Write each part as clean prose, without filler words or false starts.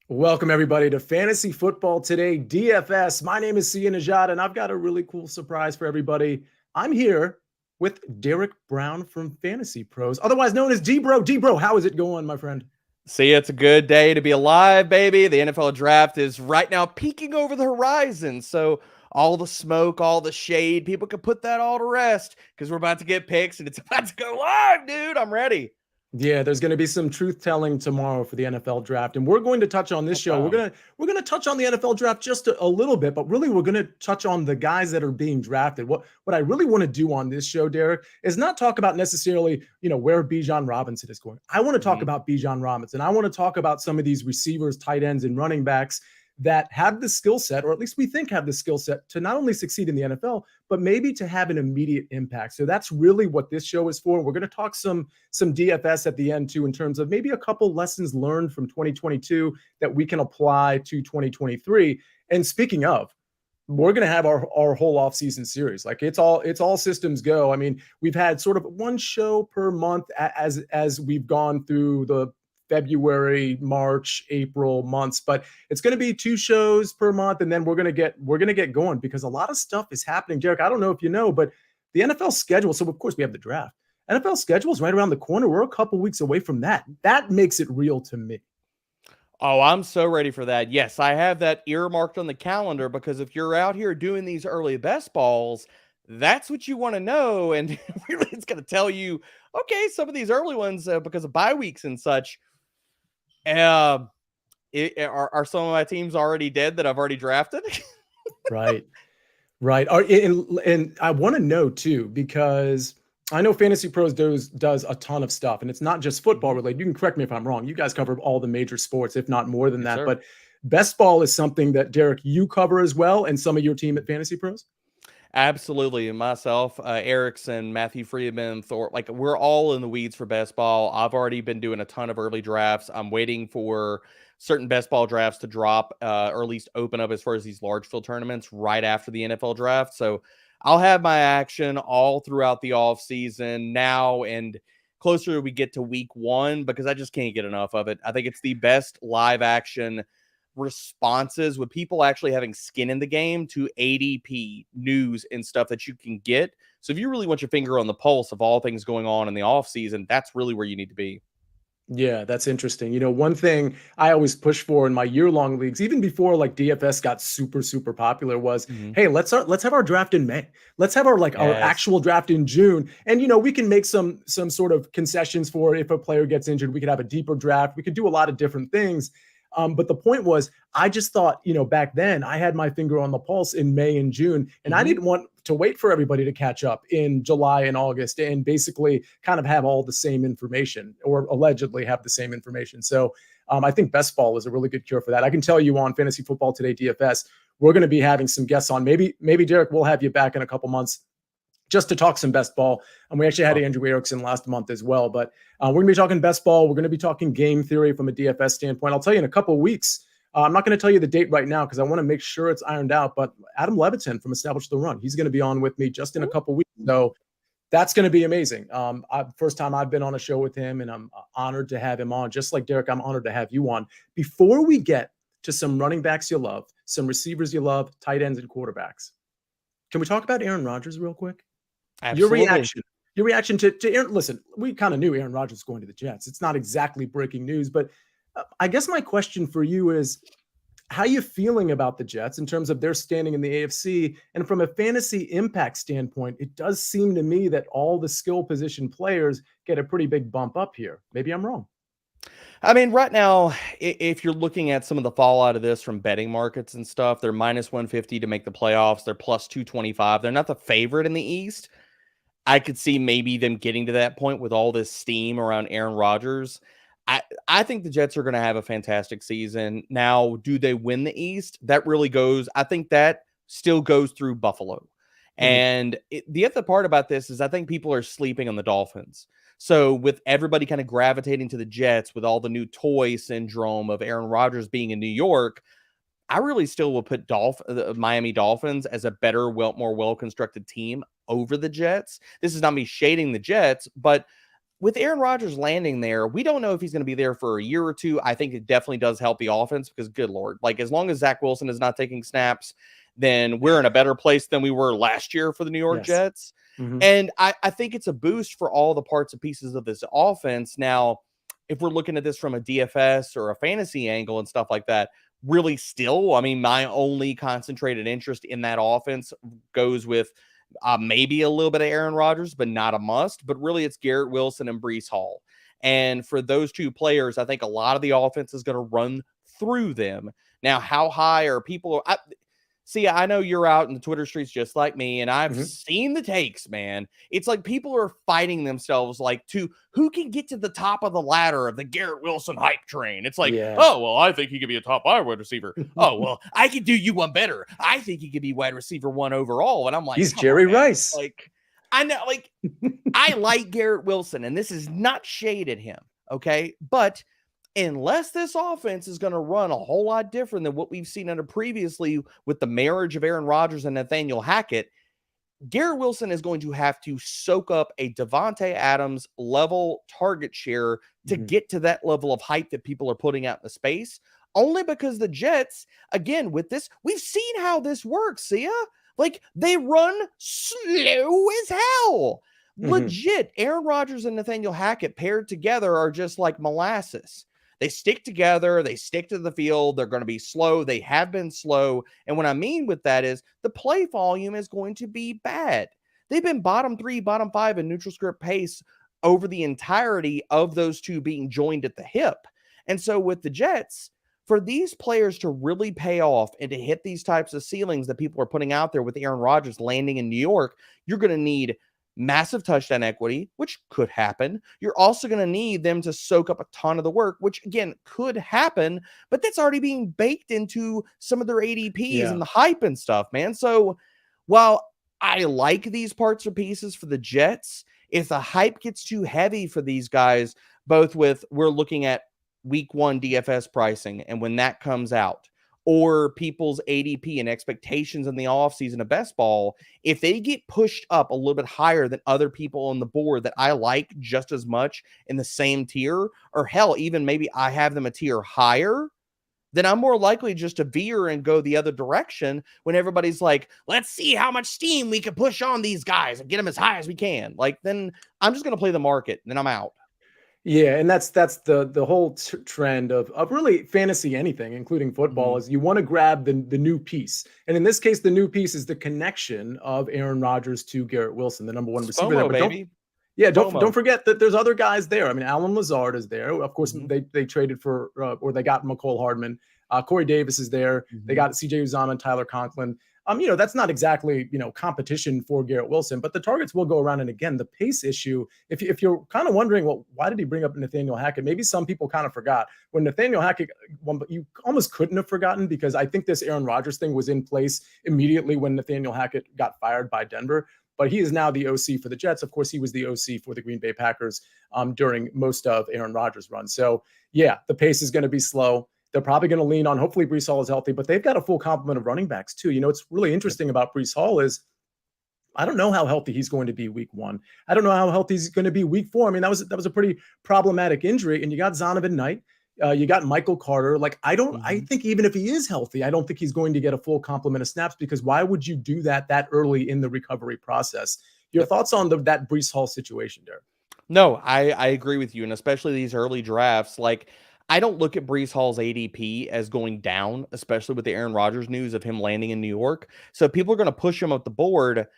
Welcome, everybody, to Fantasy Football Today, DFS. My name is Sia Nejad, and I've got a really cool surprise for everybody. I'm here with Derek Brown from Fantasy Pros, otherwise known as D-Bro. D-Bro, how is it going, my friend? See, it's a good day to be alive, baby. The NFL draft is right now peeking over the horizon. So all the smoke, all the shade, people can put that all to rest because we're about to get picks and it's about to go live, dude. I'm ready. Yeah, there's going to be some truth telling tomorrow for the NFL draft, and we're going to touch on this No show. We're problem. gonna we're gonna touch on the NFL draft just a little bit, but really we're going to touch on the guys that are being drafted. What I really want to do on this show, Derek, is not talk about necessarily where Bijan Robinson is going. I want to talk Mhm. about Bijan Robinson. I want to talk about some of these receivers, tight ends, and running backs that have the skill set, or at least we think have the skill set, to not only succeed in the NFL, but maybe to have an immediate impact. So that's really what this show is for. We're going to talk some DFS at the end too, in terms of maybe a couple lessons learned from 2022 that we can apply to 2023. And speaking of, we're going to have our whole offseason series. Like it's all systems go. I mean, we've had sort of one show per month as we've gone through the February, March, April months, but it's going to be 2 shows per month, and then we're going to get going because a lot of stuff is happening. Derek, I don't know if you know, but the NFL schedule. So of course we have the draft. NFL schedule is right around the corner. We're a couple weeks away from that. That makes it real to me. Oh, I'm so ready for that. Yes, I have that earmarked on the calendar because if you're out here doing these early best balls, that's what you want to know. And really, it's going to tell you, okay, some of these early ones, because of bye weeks and such, uh, are some of my teams already dead that I've already drafted? Right. Right. And I want to know too, because I know Fantasy Pros does a ton of stuff, and it's not just football Mhm. related. You can correct me if I'm wrong. You guys cover all the major sports, if not more than Yes, that. sir. But best ball is something that Derek, you cover as well, and some of your team at Fantasy Pros. Absolutely. And myself, Erickson, Matthew Friedman, Thor, like we're all in the weeds for best ball. I've already been doing a ton of early drafts. I'm waiting for certain best ball drafts to drop, or at least open up as far as these large field tournaments right after the NFL draft. So I'll have my action all throughout the off season now and closer we get to week 1 because I just can't get enough of it. I think it's the best live action responses with people actually having skin in the game to ADP news and stuff that you can get. So if you really want your finger on the pulse of all things going on in the off season, that's really where you need to be. Yeah, that's interesting. One thing I always push for in my year-long leagues, even before like DFS got super popular, was, Mhm. hey, let's have our draft in May. Let's have our Yes. actual draft in June. And we can make some sort of concessions for if a player gets injured. We could have a deeper draft. We could do a lot of different things. But the point was, I just thought, back then I had my finger on the pulse in May and June, and I Mhm. didn't want to wait for everybody to catch up in July and August and basically kind of have all the same information or allegedly have the same information. So I think best ball is a really good cure for that. I can tell you on Fantasy Football Today DFS, we're going to be having some guests on. Maybe Derek, we'll have you back in a couple months just to talk some best ball. And we actually had Oh, Andrew Erickson last month as well. But we're going to be talking best ball. We're going to be talking game theory from a DFS standpoint. I'll tell you in a couple of weeks. I'm not going to tell you the date right now because I want to make sure it's ironed out. But Adam Levitin from Establish the Run, he's going to be on with me just in a couple of weeks. So that's going to be amazing. First time I've been on a show with him, and I'm honored to have him on. Just like Derek, I'm honored to have you on. Before we get to some running backs you love, some receivers you love, tight ends and quarterbacks, can we talk about Aaron Rodgers real quick? Your absolutely. reaction, your reaction to Aaron. Listen, we kind of knew Aaron Rodgers was going to the Jets. It's not exactly breaking news, but I guess my question for you is, how you feeling about the Jets in terms of their standing in the AFC? And from a fantasy impact standpoint, it does seem to me that all the skill position players get a pretty big bump up here. Maybe I'm wrong. I mean, right now, if you're looking at some of the fallout of this from betting markets and stuff, they're minus 150 to make the playoffs. They're plus 225. They're not the favorite in the East. I could see maybe them getting to that point with all this steam around Aaron Rodgers. I think the Jets are going to have a fantastic season. Now, do they win the East? That really goes, I think that still goes through Buffalo. Mhm. And the other part about this is I think people are sleeping on the Dolphins. So with everybody kind of gravitating to the Jets with all the new toy syndrome of Aaron Rodgers being in New York, I really still will put the Miami Dolphins as a better, more well-constructed team over the Jets. This is not me shading the Jets, but with Aaron Rodgers landing there, we don't know if he's going to be there for a year or two. I think it definitely does help the offense because, good Lord, like as long as Zach Wilson is not taking snaps, then we're in a better place than we were last year for the New York Jets. Mm-hmm. And I think it's a boost for all the parts and pieces of this offense. Now, if we're looking at this from a DFS or a fantasy angle and stuff like that, really still, I mean, my only concentrated interest in that offense goes with maybe a little bit of Aaron Rodgers, but not a must. But really, it's Garrett Wilson and Breece Hall. And for those two players, I think a lot of the offense is going to run through them. Now, how high are people? See, I know you're out in the Twitter streets just like me, and I've seen the takes, man. It's like people are fighting themselves like to who can get to the top of the ladder of the Garrett Wilson hype train. It's like, oh, well, I think he could be a top 5 wide receiver. Oh, well, I could do you one better. I think he could be wide receiver 1 overall. And I'm like, he's Jerry Rice. Like, I know, like, I like Garrett Wilson, and this is not shade at him, okay? But unless this offense is going to run a whole lot different than what we've seen under previously with the marriage of Aaron Rodgers and Nathaniel Hackett, Garrett Wilson is going to have to soak up a Devontae Adams level target share to get to that level of hype that people are putting out in the space. Only because the Jets, again, with this, we've seen how this works, Sia. Like, they run slow as hell. Legit, Aaron Rodgers and Nathaniel Hackett paired together are just like molasses. They stick together. They stick to the field. They're going to be slow. They have been slow. And what I mean with that is the play volume is going to be bad. They've been bottom 3, bottom 5 in neutral script pace over the entirety of those two being joined at the hip. And so with the Jets, for these players to really pay off and to hit these types of ceilings that people are putting out there with Aaron Rodgers landing in New York, you're going to need massive touchdown equity, which could happen. You're also going to need them to soak up a ton of the work, which again could happen, but that's already being baked into some of their ADPs and the hype and stuff, man. So while I like these parts or pieces for the Jets, if the hype gets too heavy for these guys, both with we're looking at week 1 DFS pricing and when that comes out, or people's ADP and expectations in the offseason of best ball, if they get pushed up a little bit higher than other people on the board that I like just as much in the same tier, or hell, even maybe I have them a tier higher, then I'm more likely just to veer and go the other direction when everybody's like, let's see how much steam we can push on these guys and get them as high as we can. Like, then I'm just going to play the market and then I'm out. Yeah, and that's the whole trend of really fantasy anything, including football, is you want to grab the new piece. And in this case, the new piece is the connection of Aaron Rodgers to Garrett Wilson, the number 1 receiver there. But don't forget that there's other guys there. I mean, Alan Lazard is there. Of course, they traded for or they got McCole Hardman. Corey Davis is there. They got CJ Uzomah and Tyler Conklin. That's not exactly, competition for Garrett Wilson, but the targets will go around. And again, the pace issue, if you're kind of wondering, well, why did he bring up Nathaniel Hackett? Maybe some people kind of forgot when Nathaniel Hackett won, but you almost couldn't have forgotten because I think this Aaron Rodgers thing was in place immediately when Nathaniel Hackett got fired by Denver. But he is now the OC for the Jets. Of course, he was the OC for the Green Bay Packers during most of Aaron Rodgers' run. So yeah, the pace is going to be slow. They're probably going to lean on, hopefully Breece Hall is healthy, but they've got a full complement of running backs too. It's really interesting about Breece Hall is I don't know how healthy he's going to be week 1. I don't know how healthy he's going to be week 4. I mean, that was a pretty problematic injury. And you got Zonovan Knight, you got Michael Carter. Like, I think even if he is healthy, I don't think he's going to get a full complement of snaps because why would you do that early in the recovery process? Your thoughts on that Breece Hall situation, Derek? No, I agree with you. And especially these early drafts, like, I don't look at Breece Hall's ADP as going down, especially with the Aaron Rodgers news of him landing in New York. So if people are going to push him up the board,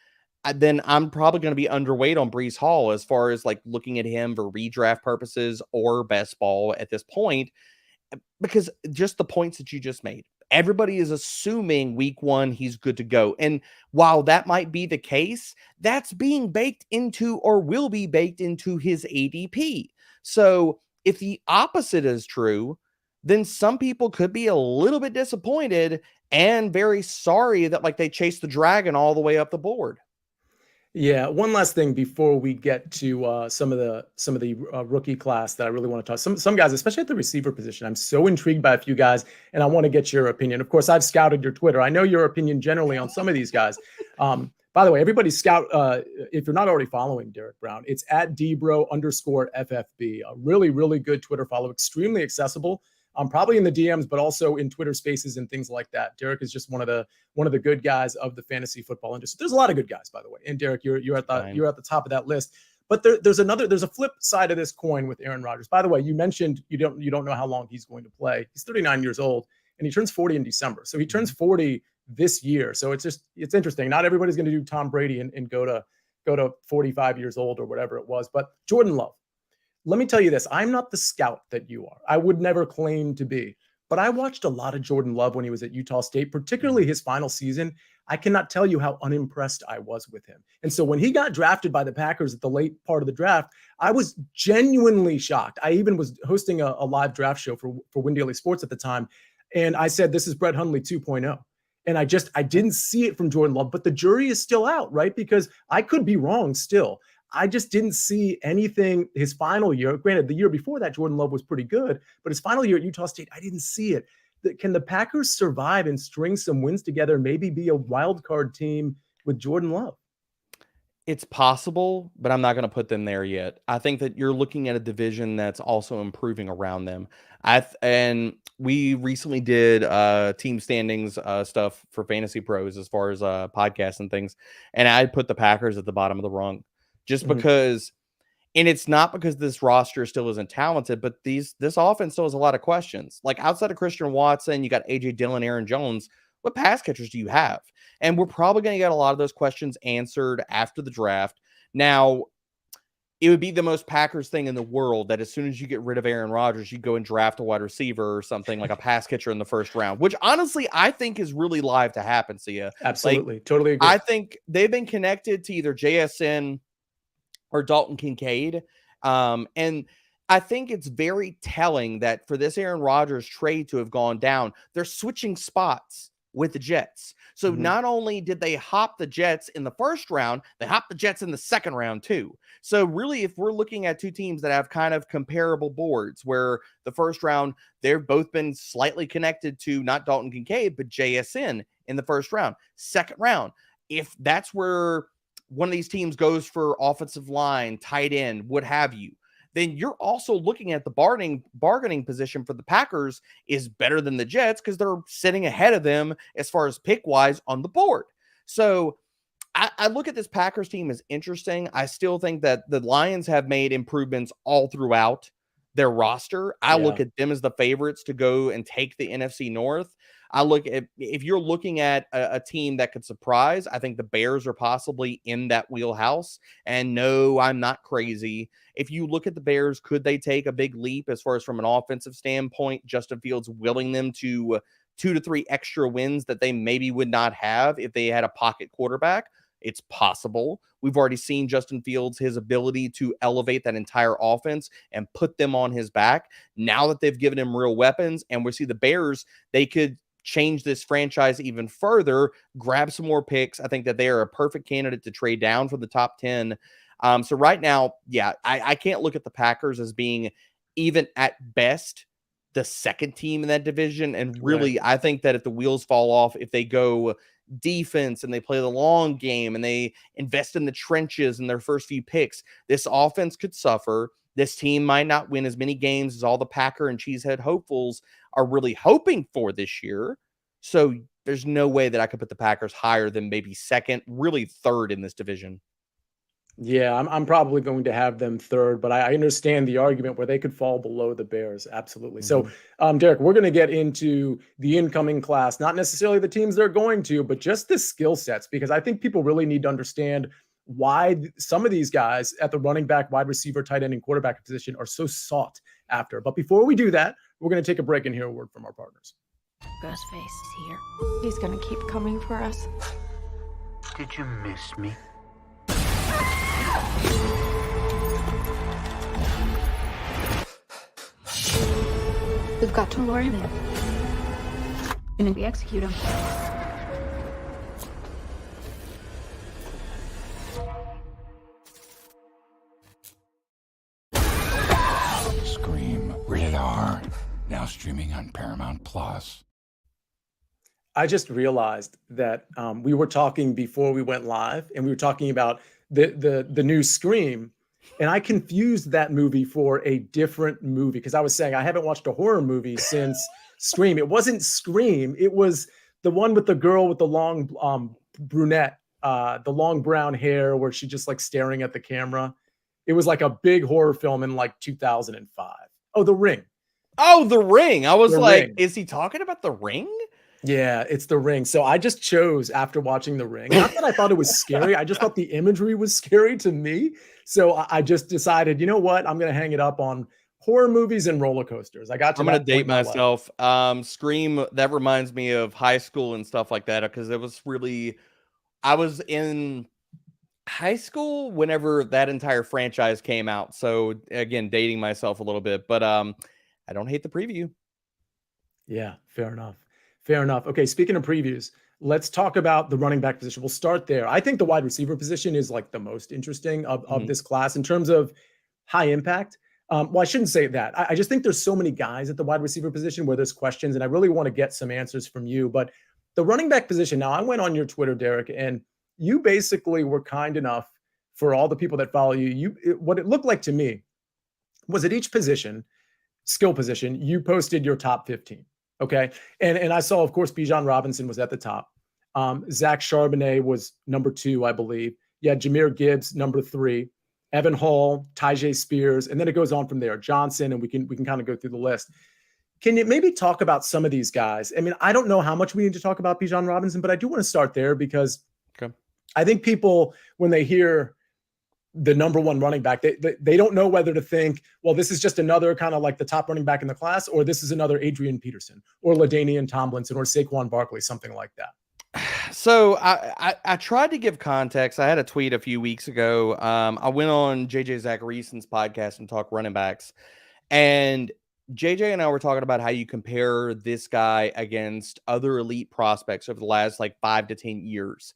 then I'm probably going to be underweight on Breece Hall as far as like looking at him for redraft purposes or best ball at this point, because just the points that you just made. Everybody is assuming week 1 he's good to go. And while that might be the case, that's being baked into or will be baked into his ADP. So if the opposite is true, then some people could be a little bit disappointed and very sorry that like they chased the dragon all the way up the board. Yeah, one last thing before we get to some of the rookie class that I really want to talk. Some guys, especially at the receiver position, I'm so intrigued by a few guys, and I want to get your opinion. Of course, I've scouted your Twitter. I know your opinion generally on some of these guys, but By the way, everybody scout, if you're not already following Derek Brown, it's at Dbro_FFB. A really, really good Twitter follow, extremely accessible. Probably in the DMs, but also in Twitter Spaces and things like that. Derek is just one of the good guys of the fantasy football industry. There's a lot of good guys, by the way. And Derek, you're at the top of that list. But there's a flip side of this coin with Aaron Rodgers. By the way, you mentioned you don't know how long he's going to play. He's 39 years old and he turns 40 in December. So he turns 40 this year. So it's interesting. Not everybody's going to do Tom Brady and go to 45 years old or whatever it was. But Jordan Love. Let me tell you this. I'm not the scout that you are. I would never claim to be. But I watched a lot of Jordan Love when he was at Utah State, particularly his final season. I cannot tell you how unimpressed I was with him. And so when he got drafted by the Packers at the late part of the draft, I was genuinely shocked. I even was hosting a live draft show for Win Daily Sports at the time. And I said, this is Brett Hundley 2.0. And I didn't see it from Jordan Love, but the jury is still out, right? Because I could be wrong still. I just didn't see anything his final year. Granted, the year before that, Jordan Love was pretty good, but his final year at Utah State, I didn't see it. Can the Packers survive and string some wins together, maybe be a wild card team with Jordan Love? It's possible, but I'm not going to put them there yet. I think that you're looking at a division that's also improving around them. And we recently did team standings stuff for Fantasy Pros as far as podcasts and things. And I put the Packers at the bottom of the rung just because, and it's not because this roster still isn't talented, but this offense still has a lot of questions. Like outside of Christian Watson, you got AJ Dillon, Aaron Jones. What pass catchers do you have? And we're probably going to get a lot of those questions answered after the draft. Now, it would be the most Packers thing in the world that as soon as you get rid of Aaron Rodgers, you go and draft a wide receiver or something like a pass catcher in the first round, which honestly, I think is really live to happen, Sia. Absolutely. Totally agree. I think they've been connected to either JSN or Dalton Kincaid. And I think it's very telling that for this Aaron Rodgers trade to have gone down, they're switching spots with the Jets. So not only did they hop the Jets in the first round, they hopped the Jets in the second round too. So really, if we're looking at two teams that have kind of comparable boards where the first round, they've both been slightly connected to not Dalton Kincaid, but JSN in the first round. Second round, if that's where one of these teams goes for offensive line, tight end, what have you, then you're also looking at the bargaining position for the Packers is better than the Jets because they're sitting ahead of them as far as pick-wise on the board. So I look at this Packers team as interesting. I still think that the Lions have made improvements all throughout their roster. I look at them as the favorites to go and take the NFC North. I look at, if you're looking at a team that could surprise, I think the Bears are possibly in that wheelhouse. And no, I'm not crazy. If you look at the Bears, could they take a big leap as far as from an offensive standpoint? Justin Fields willing them to 2 to 3 extra wins that they maybe would not have if they had a pocket quarterback. It's possible. We've already seen Justin Fields, his ability to elevate that entire offense and put them on his back. Now that they've given him real weapons, and we see the Bears, they could change this franchise even further, grab some more picks. I think that they are a perfect candidate to trade down from the top 10. So right now, I can't look at the Packers as being even at best the second team in that division. And really, I think that if the wheels fall off, if they go defense and they play the long game and they invest in the trenches in their first few picks, this offense could suffer. This team might not win as many games as all the Packer and Cheesehead hopefuls are really hoping for this year. So there's no way that I could put the Packers higher than maybe second, really third in this division. Yeah, I'm probably going to have them third, but I understand the argument where they could fall below the Bears. Absolutely. So, Derek, we're going to get into the incoming class, not necessarily the teams they're going to, but just the skill sets, because I think people really need to understand why some of these guys at the running back, wide receiver, tight end, and quarterback position are so sought after. But before we do that, we're going to take a break and hear a word from our partners. Ghostface is here. He's going to keep coming for us. Did you miss me? We've got to lure him in. And then we execute him. Scream. Rated R. Now streaming on Paramount Plus. I just realized that we were talking before we went live, and we were talking about the new Scream, and I confused that movie for a different movie because I was saying I haven't watched a horror movie since Scream. It wasn't Scream. It was the one with the girl with the long brunette, the long brown hair, where she just like staring at the camera. It was like a big horror film in like 2005. Oh, The Ring. Oh, The Ring. I was The like, Ring. is he talking about The Ring? Yeah, it's The Ring. So I just chose after watching The Ring. Not that I thought it was scary. I just thought the imagery was scary to me. So I just decided, you know what? I'm going to hang it up on horror movies and roller coasters. I got to I'm going to that point date in my life. myself. Scream, that reminds me of high school and stuff like that because it was really, I was in high school whenever that entire franchise came out. So again, dating myself a little bit, but I don't hate the preview. Yeah, fair enough. Fair enough. Okay, speaking of previews, let's talk about the running back position. We'll start there. I think the wide receiver position is like the most interesting of this class in terms of high impact. Well, I shouldn't say that. I just think there's so many guys at the wide receiver position where there's questions, and I really want to get some answers from you. But the running back position, now I went on your Twitter, Derek, and you basically were kind enough for all the people that follow you. What it looked like to me was at each position, skill position, you posted your top 15. Okay. And I saw, of course, Bijan Robinson was at the top. Zach Charbonnet was number 2, I believe. Yeah, Jahmyr Gibbs, number 3. Evan Hall, Tyjae Spears, and then it goes on from there. Johnson, and we can kind of go through the list. Can you maybe talk about some of these guys? I mean, I don't know how much we need to talk about Bijan Robinson, but I do want to start there because I think people, when they hear the number 1 running back, they don't know whether to think, well, this is just another kind of like the top running back in the class, or this is another Adrian Peterson or LaDainian Tomlinson or Saquon Barkley, something like that. So I tried to give context. I had a tweet a few weeks ago. I went on JJ Zacharyason's podcast and talked running backs, and JJ and I were talking about how you compare this guy against other elite prospects over the last like 5 to 10 years.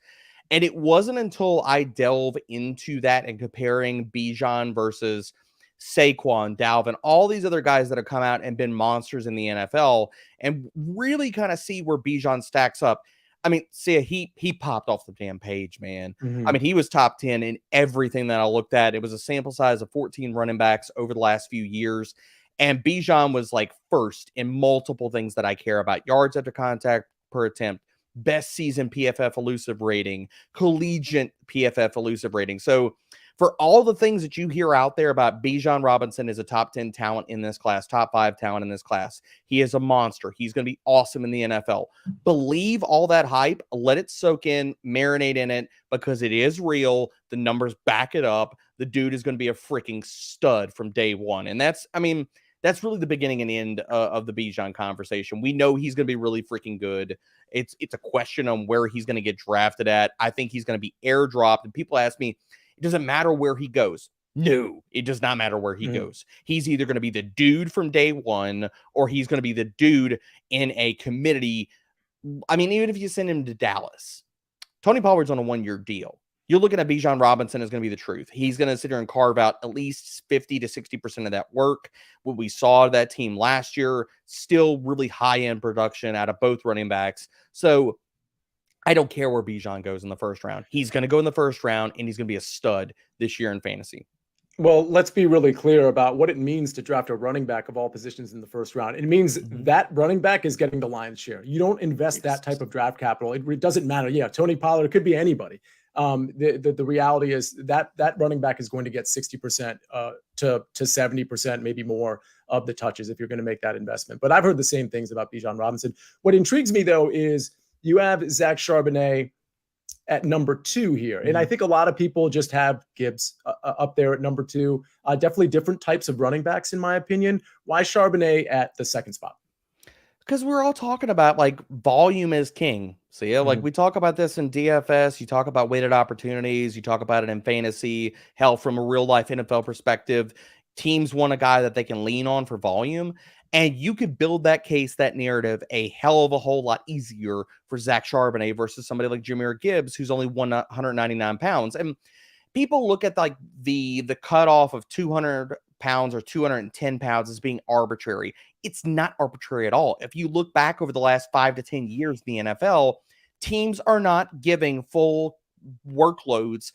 And it wasn't until I delve into that and comparing Bijan versus Saquon, Dalvin, all these other guys that have come out and been monsters in the NFL and really kind of see where Bijan stacks up. I mean, Sia, he popped off the damn page, man. Mm-hmm. I mean, he was top 10 in everything that I looked at. It was a sample size of 14 running backs over the last few years. And Bijan was like first in multiple things that I care about. Yards after contact per attempt, best season PFF elusive rating, collegiate PFF elusive rating. So for all the things that you hear out there about Bijan Robinson is a top 10 talent in this class, top 5 talent in this class, he is a monster. He's going to be awesome in the NFL. Believe all that hype, let it soak in, marinate in it, because it is real. The numbers back it up. The dude is going to be a freaking stud from day one. And that's really the beginning and end of the Bijan conversation. We know he's going to be really freaking good. It's a question on where he's going to get drafted at. I think he's going to be airdropped. And people ask me, it doesn't matter where he goes. No, it does not matter where he goes. He's either going to be the dude from day one, or he's going to be the dude in a committee. I mean, even if you send him to Dallas, Tony Pollard's on a 1-year deal. You're looking at Bijan Robinson is going to be the truth. He's going to sit here and carve out at least 50 to 60% of that work. What we saw of that team last year, still really high-end production out of both running backs. So I don't care where Bijan goes in the first round. He's going to go in the first round, and he's going to be a stud this year in fantasy. Well, let's be really clear about what it means to draft a running back of all positions in the first round. It means that running back is getting the lion's share. You don't invest that type of draft capital. It doesn't matter. Yeah, Tony Pollard, it could be anybody. The reality is that running back is going to get 60% to 70%, maybe more of the touches if you're going to make that investment. But I've heard the same things about Bijan Robinson. What intrigues me, though, is you have Zach Charbonnet at number 2 here. And I think a lot of people just have Gibbs up there at number 2. Definitely different types of running backs, in my opinion. Why Charbonnet at the 2nd spot? Because we're all talking about like volume is king. So yeah, like we talk about this in DFS, you talk about weighted opportunities, you talk about it in fantasy, hell, from a real life NFL perspective, teams want a guy that they can lean on for volume. And you could build that case, that narrative, a hell of a whole lot easier for Zach Charbonnet versus somebody like Jahmyr Gibbs, who's only 199 pounds. And people look at like the cutoff of 200 pounds or 210 pounds as being arbitrary. It's not arbitrary at all. If you look back over the last 5 to 10 years in the NFL, teams are not giving full workloads,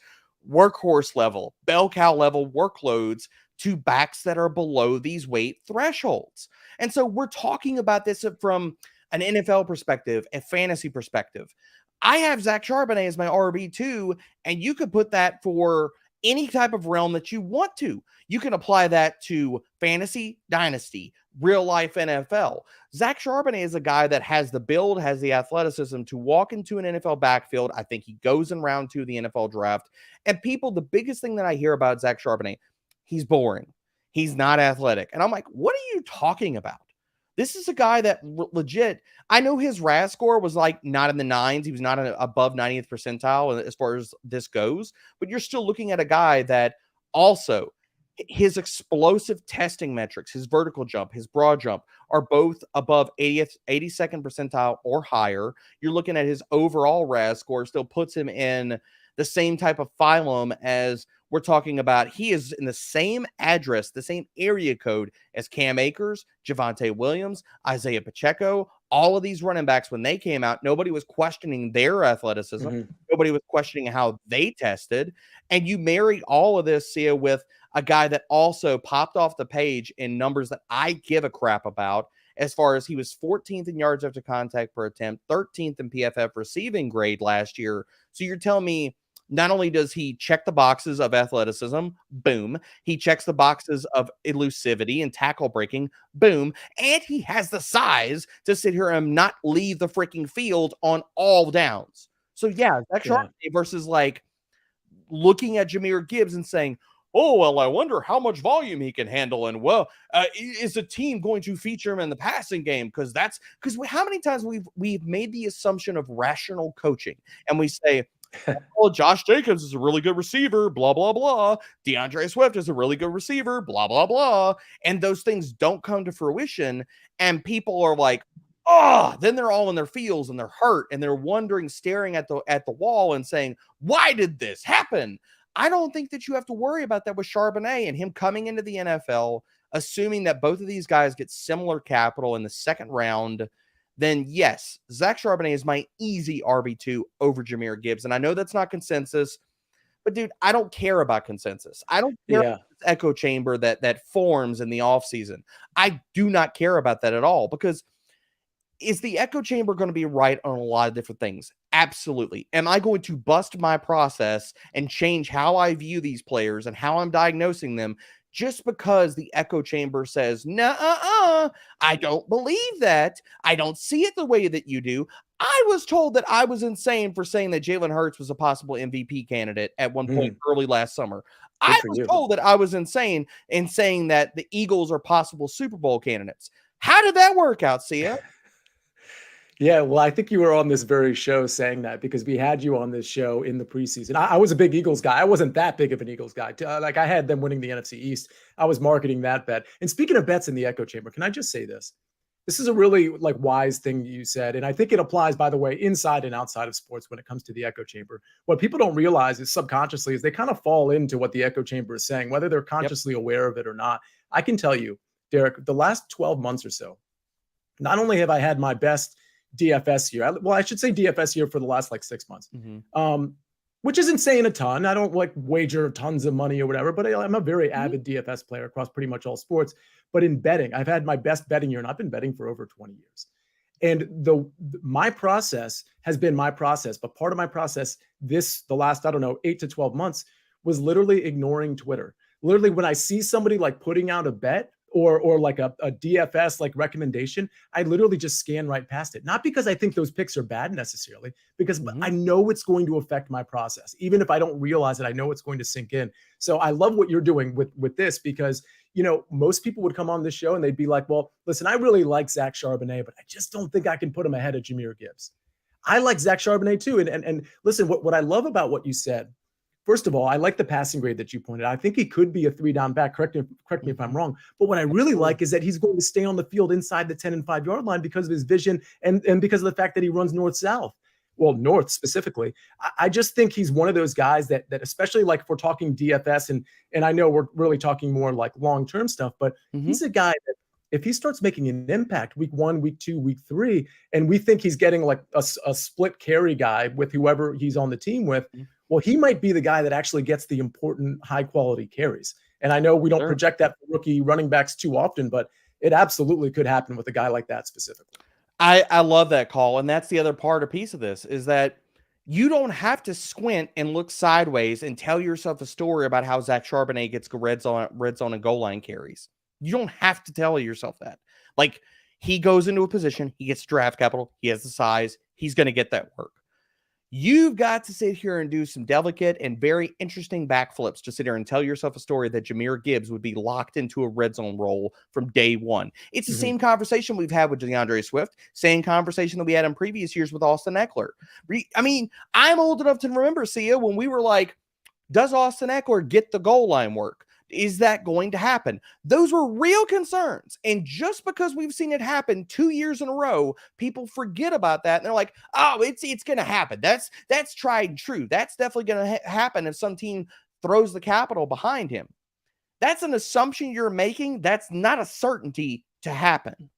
workhorse level, bell cow level workloads to backs that are below these weight thresholds. And so we're talking about this from an NFL perspective, a fantasy perspective. I have Zach Charbonnet as my RB2, and you could put that for any type of realm that you want to. You can apply that to fantasy, dynasty, real life NFL. Zach Charbonnet is a guy that has the build, has the athleticism to walk into an NFL backfield. I think he goes in round 2 of the NFL draft. And people, the biggest thing that I hear about Zach Charbonnet, he's boring. He's not athletic. And I'm like, what are you talking about? This is a guy that legit, I know his RAS score was like not in the 9s. He was not above 90th percentile as far as this goes. But you're still looking at a guy that also his explosive testing metrics, his vertical jump, his broad jump are both above 82nd percentile or higher. You're looking at his overall RAS score still puts him in the same type of phylum as we're talking about. He is in the same address, the same area code as Cam Akers, Javonte Williams, Isaiah Pacheco. All of these running backs, when they came out, nobody was questioning their athleticism. Mm-hmm. Nobody was questioning how they tested. And you married all of this, Sia, with a guy that also popped off the page in numbers that I give a crap about, as far as he was 14th in yards after contact per attempt, 13th in PFF receiving grade last year. So you're telling me not only does he check the boxes of athleticism, boom, he checks the boxes of elusivity and tackle breaking, boom, and he has the size to sit here and not leave the freaking field on all downs. So yeah, Zach Charbonnet versus like looking at Jahmyr Gibbs and saying, oh, well, I wonder how much volume he can handle. And well, is the team going to feature him in the passing game? Because how many times we've made the assumption of rational coaching and we say, well, Josh Jacobs is a really good receiver, blah, blah, blah. DeAndre Swift is a really good receiver, blah, blah, blah. And those things don't come to fruition. And people are like, oh, then they're all in their feels and they're hurt and they're wondering, staring at the wall and saying, why did this happen? I don't think that you have to worry about that with Charbonnet and him coming into the NFL, assuming that both of these guys get similar capital in the second round. Then yes, Zach Charbonnet is my easy RB2 over Jahmyr Gibbs. And I know that's not consensus, but dude, I don't care about consensus. I don't care about this echo chamber that forms in the offseason. I do not care about that at all, because is the echo chamber going to be right on a lot of different things? Absolutely. Am I going to bust my process and change how I view these players and how I'm diagnosing them just because the echo chamber says, I don't believe that. I don't see it the way that you do. I was told that I was insane for saying that Jalen Hurts was a possible MVP candidate at one point early last summer. I was told that I was insane in saying that the Eagles are possible Super Bowl candidates. How did that work out, Sia? Yeah, well, I think you were on this very show saying that because we had you on this show in the preseason. I was a big Eagles guy. I wasn't that big of an Eagles guy. Like I had them winning the NFC East. I was marketing that bet. And speaking of bets in the echo chamber, can I just say this? This is a really wise thing you said. And I think it applies, by the way, inside and outside of sports when it comes to the echo chamber. What people don't realize is subconsciously is they kind of fall into what the echo chamber is saying, whether they're consciously aware of it or not. I can tell you, Derek, the last 12 months or so, not only have I had my best DFS year. I should say DFS year for the last 6 months, which isn't saying a ton. I don't wager tons of money or whatever, but I'm a very avid DFS player across pretty much all sports. But in betting, I've had my best betting year, and I've been betting for over 20 years. And my process has been my process, but part of my process the last, 8 to 12 months was literally ignoring Twitter. Literally, when I see somebody putting out a bet, or a DFS recommendation, I literally just scan right past it. Not because I think those picks are bad necessarily, because I know it's going to affect my process. Even if I don't realize it, I know it's going to sink in. So I love what you're doing with this, because, most people would come on this show and they'd be like, well, listen, I really like Zach Charbonnet, but I just don't think I can put him ahead of Jahmyr Gibbs. I like Zach Charbonnet too. And listen, what I love about what you said, first of all, I like the passing grade that you pointed out. I think he could be a 3-down back. Correct me if I'm wrong. But what I really like is that he's going to stay on the field inside the 10 and 5 yard line because of his vision and because of the fact that he runs north-south. Well, north specifically. I just think he's one of those guys that especially if we're talking DFS, and I know we're really talking more long-term stuff, but he's a guy that if he starts making an impact week 1, week 2, week 3, and we think he's getting like a split carry guy with whoever he's on the team with, well, he might be the guy that actually gets the important high quality carries. And I know we don't project that for rookie running backs too often, but it absolutely could happen with a guy like that specifically. I love that call. And that's the other part or piece of this is that you don't have to squint and look sideways and tell yourself a story about how Zach Charbonnet gets red zone and goal line carries. You don't have to tell yourself that. Like, he goes into a position, he gets draft capital, he has the size, he's going to get that work. You've got to sit here and do some delicate and very interesting backflips to sit here and tell yourself a story that Jahmyr Gibbs would be locked into a red zone role from day one. It's the same conversation we've had with DeAndre Swift, same conversation that we had in previous years with Austin Eckler. I mean, I'm old enough to remember, Sia, when we were like, does Austin Eckler get the goal line work? Is that going to happen? Those were real concerns. And just because we've seen it happen 2 years in a row, people forget about that. And they're like, oh, it's going to happen. That's tried and true. That's definitely going to happen if some team throws the capital behind him. That's an assumption you're making. That's not a certainty to happen.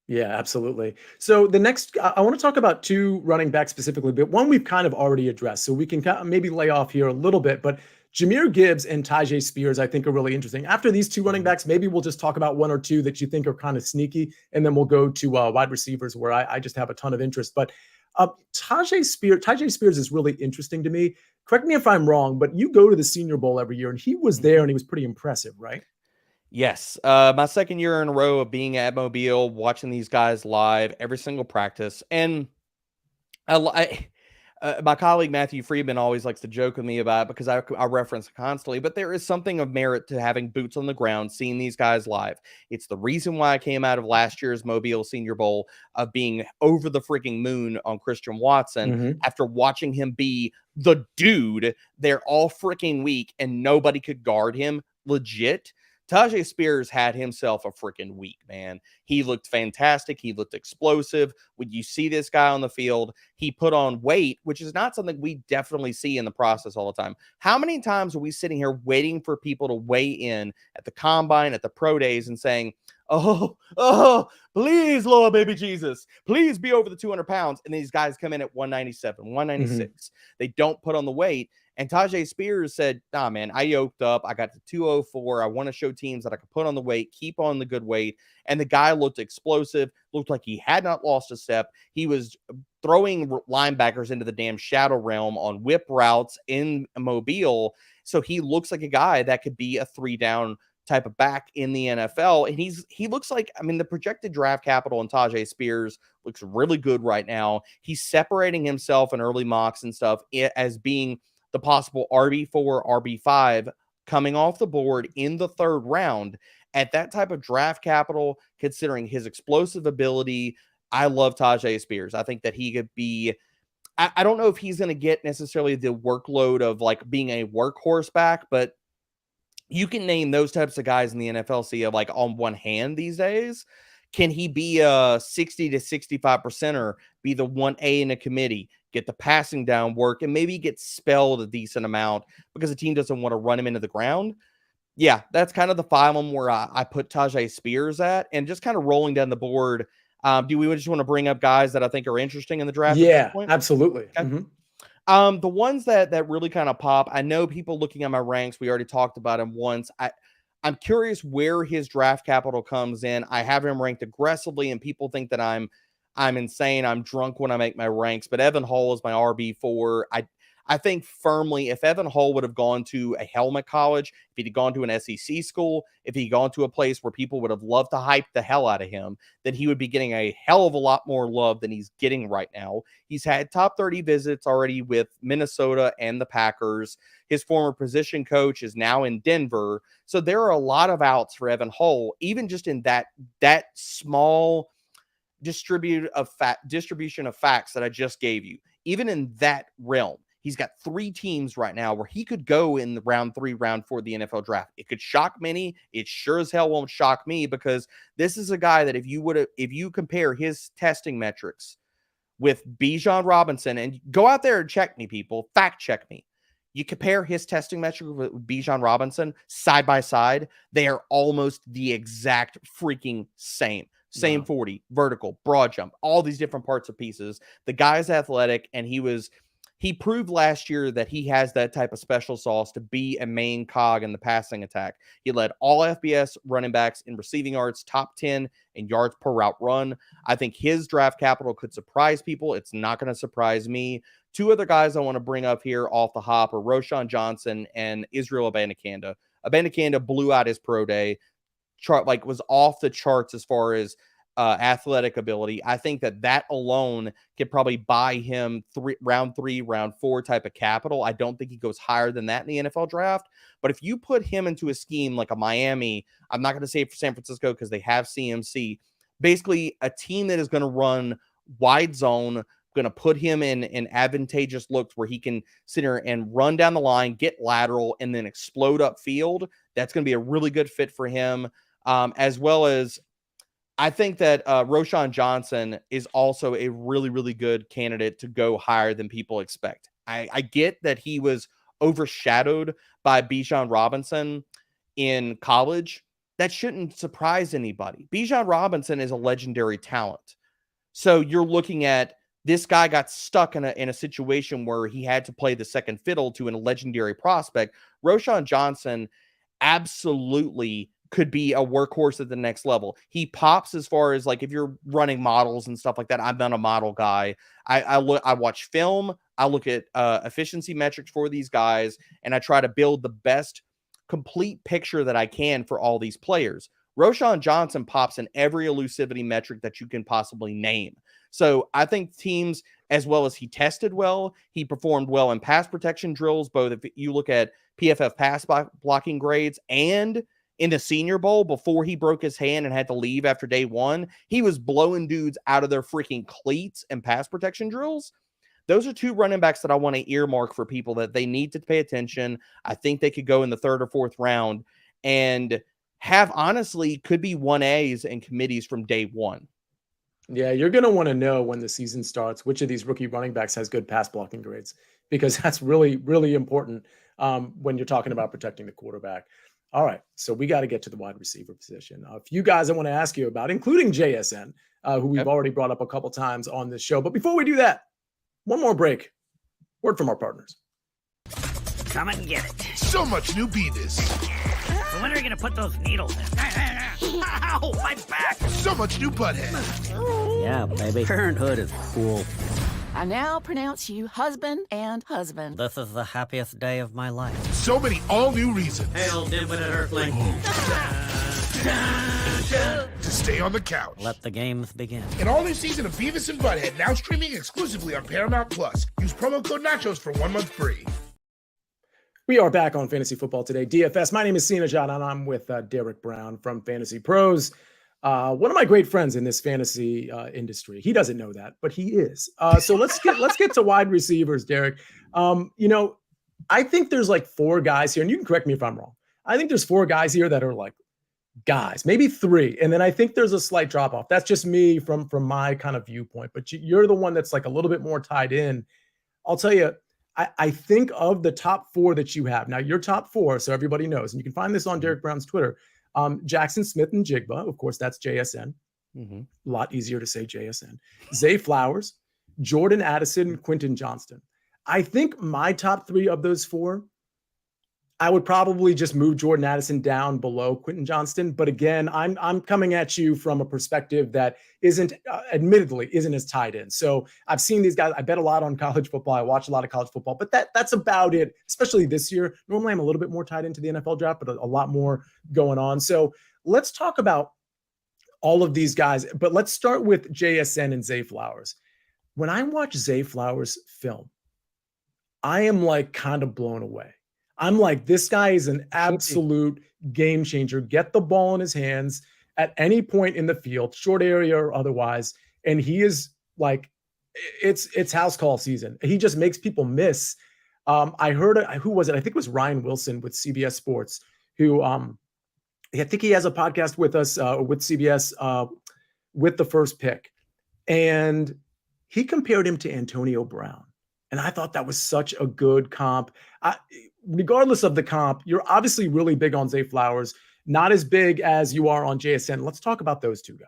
Yeah, absolutely. So the next, I want to talk about 2 running backs specifically, but one we've kind of already addressed. So we can kind of maybe lay off here a little bit, but Jahmyr Gibbs and Tyjae Spears, I think, are really interesting. After these 2 running backs, maybe we'll just talk about 1 or 2 that you think are kind of sneaky, and then we'll go to wide receivers where I just have a ton of interest. But Tyjae Spears is really interesting to me. Correct me if I'm wrong, but you go to the Senior Bowl every year, and he was there, and he was pretty impressive, right? Yes. My second year in a row of being at Mobile, watching these guys live every single practice. And my colleague Matthew Friedman always likes to joke with me about it because I reference it constantly, but there is something of merit to having boots on the ground, seeing these guys live. It's the reason why I came out of last year's Mobile Senior Bowl of being over the freaking moon on Christian Watson after watching him be the dude there all freaking week and nobody could guard him legit. Tyjae Spears had himself a freaking week, man. He looked fantastic. He looked explosive. When you see this guy on the field, he put on weight, which is not something we definitely see in the process all the time. How many times are we sitting here waiting for people to weigh in at the combine, at the pro days, and saying, oh, please, Lord, baby Jesus, please be over the 200 pounds. And these guys come in at 197, 196. They don't put on the weight. And Tyjae Spears said, nah, man, I yoked up. I got to 204. I want to show teams that I could put on the weight, keep on the good weight. And the guy looked explosive, looked like he had not lost a step. He was throwing linebackers into the damn shadow realm on whip routes in Mobile. So he looks like a guy that could be a 3-down type of back in the NFL. And he looks like, I mean, the projected draft capital in Tyjae Spears looks really good right now. He's separating himself in early mocks and stuff as being the possible RB4, RB5 coming off the board in the 3rd round. At that type of draft capital, considering his explosive ability, I love Tyjae Spears. I think that he could be, I don't know if he's going to get necessarily the workload of like being a workhorse back, but you can name those types of guys in the NFL, see, like on one hand these days. Can he be a 60 to 65%er, be the 1A in a committee, get the passing down work, and maybe get spelled a decent amount because the team doesn't want to run him into the ground? Yeah, that's kind of the phylum where I put Tyjae Spears at. And just kind of rolling down the board, do we just want to bring up guys that I think are interesting in the draft? Yeah, absolutely. Okay. The ones that really kind of pop, I know people looking at my ranks, we already talked about him once. I'm curious where his draft capital comes in. I have him ranked aggressively, and people think that I'm insane. I'm drunk when I make my ranks, but Evan Hull is my RB4. I think firmly if Evan Hull would have gone to a helmet college, if he'd gone to an SEC school, if he'd gone to a place where people would have loved to hype the hell out of him, then he would be getting a hell of a lot more love than he's getting right now. He's had top 30 visits already with Minnesota and the Packers. His former position coach is now in Denver. So there are a lot of outs for Evan Hull, even just in that small distribution of facts that I just gave you. Even in that realm, he's got 3 teams right now where he could go in the round 3, round 4 of the NFL draft. It could shock many. It sure as hell won't shock me, because this is a guy that if you compare his testing metrics with Bijan Robinson, and go out there and check me, people, fact check me. You compare his testing metric with Bijan Robinson side by side, they are almost the exact freaking same. Same 40, vertical, broad jump, all these different parts of pieces. The guy's athletic, and he proved last year that he has that type of special sauce to be a main cog in the passing attack. He led all FBS running backs in receiving yards, top 10 in yards per route run. I think his draft capital could surprise people. It's not going to surprise me. Two other guys I want to bring up here off the hop are Roschon Johnson and Israel Abanikanda. Abanikanda blew out his pro day. Was off the charts as far as athletic ability. I think that alone could probably buy him round 3, round 4 type of capital. I don't think he goes higher than that in the NFL draft. But if you put him into a scheme like a Miami, I'm not going to say for San Francisco because they have CMC, basically a team that is going to run wide zone, going to put him in advantageous looks where he can sit there and run down the line, get lateral, and then explode upfield. That's going to be a really good fit for him. As well as I think that Roschon Johnson is also a really, really good candidate to go higher than people expect. I get that he was overshadowed by Bijan Robinson in college. That shouldn't surprise anybody. Bijan Robinson is a legendary talent. So you're looking at this guy got stuck in a situation where he had to play the second fiddle to a legendary prospect. Roschon Johnson absolutely could be a workhorse at the next level. He pops as far as like if you're running models and stuff like that. I'm not a model guy. I watch film. I look at efficiency metrics for these guys, and I try to build the best complete picture that I can for all these players. Roschon Johnson pops in every elusivity metric that you can possibly name. So I think teams, as well as he tested well, he performed well in pass protection drills, both if you look at PFF pass blocking grades and in the Senior Bowl before he broke his hand and had to leave after day 1, he was blowing dudes out of their freaking cleats and pass protection drills. Those are 2 running backs that I want to earmark for people that they need to pay attention. I think they could go in the 3rd or 4th round and have honestly could be 1As and committees from day 1. Yeah, you're going to want to know when the season starts which of these rookie running backs has good pass blocking grades, because that's really, really important when you're talking about protecting the quarterback. All right, so we got to get to the wide receiver position. A few guys I want to ask you about, including JSN, who we've already brought up a couple times on this show. But before we do that, one more break. Word from our partners. Come and get it. So much new beavis. So when are you going to put those needles in? Ow, my back. So much new butthead. Yeah, baby. Parenthood is cool. I now pronounce you husband and husband. This is the happiest day of my life. So many all new reasons. Hail, dimwit earthling. To stay on the couch. Let the games begin. An all new season of Beavis and Butthead now streaming exclusively on Paramount Plus. Use promo code Nachos for 1 month free. We are back on Fantasy Football Today, DFS. My name is Sia Nejad, and I'm with Derek Brown from Fantasy Pros. One of my great friends in this fantasy industry. He doesn't know that, but he is. So let's get to wide receivers, Derek. I think there's like 4 guys here, and you can correct me if I'm wrong. I think there's 4 guys here that are like guys, maybe 3, and then I think there's a slight drop off. That's just me from my kind of viewpoint. But you're the one that's like a little bit more tied in. I'll tell you. I think of the top 4 that you have. Now, your top 4, so everybody knows, and you can find this on Derek Brown's Twitter. Jackson Smith and Jigba, of course, that's JSN. A lot easier to say JSN. Zay Flowers, Jordan Addison, and Quentin Johnston. I think my top 3 of those 4, I would probably just move Jordan Addison down below Quentin Johnston. But again, I'm coming at you from a perspective that admittedly isn't as tied in. So I've seen these guys. I bet a lot on college football. I watch a lot of college football, but that's about it, especially this year. Normally I'm a little bit more tied into the NFL draft, but a lot more going on. So let's talk about all of these guys, but let's start with JSN and Zay Flowers. When I watch Zay Flowers film, I am like kind of blown away. I'm like, this guy is an absolute game changer. Get the ball in his hands at any point in the field, short area or otherwise. And he is like, it's house call season. He just makes people miss. I heard, who was it? I think it was Ryan Wilson with CBS Sports, who I think he has a podcast with us with CBS with the first pick. And he compared him to Antonio Brown. And I thought that was such a good comp. Regardless of the comp, you're obviously really big on Zay Flowers, not as big as you are on JSN. Let's talk about those two guys.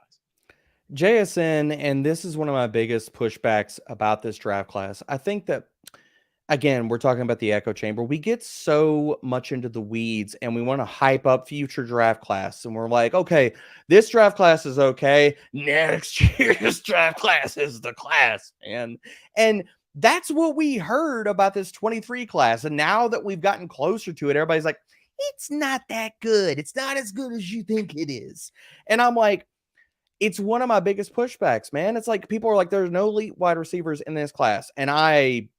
JSN, and this is one of my biggest pushbacks about this draft class. I think that, again, we're talking about the echo chamber. We get so much into the weeds and we want to hype up future draft class. And we're like, okay, this draft class is okay. Next year's draft class is the class. And that's what we heard about this 23 class. And now that we've gotten closer to it, everybody's like, it's not that good. It's not as good as you think it is. And I'm like, it's one of my biggest pushbacks, man. It's like people are like, there's no elite wide receivers in this class. And I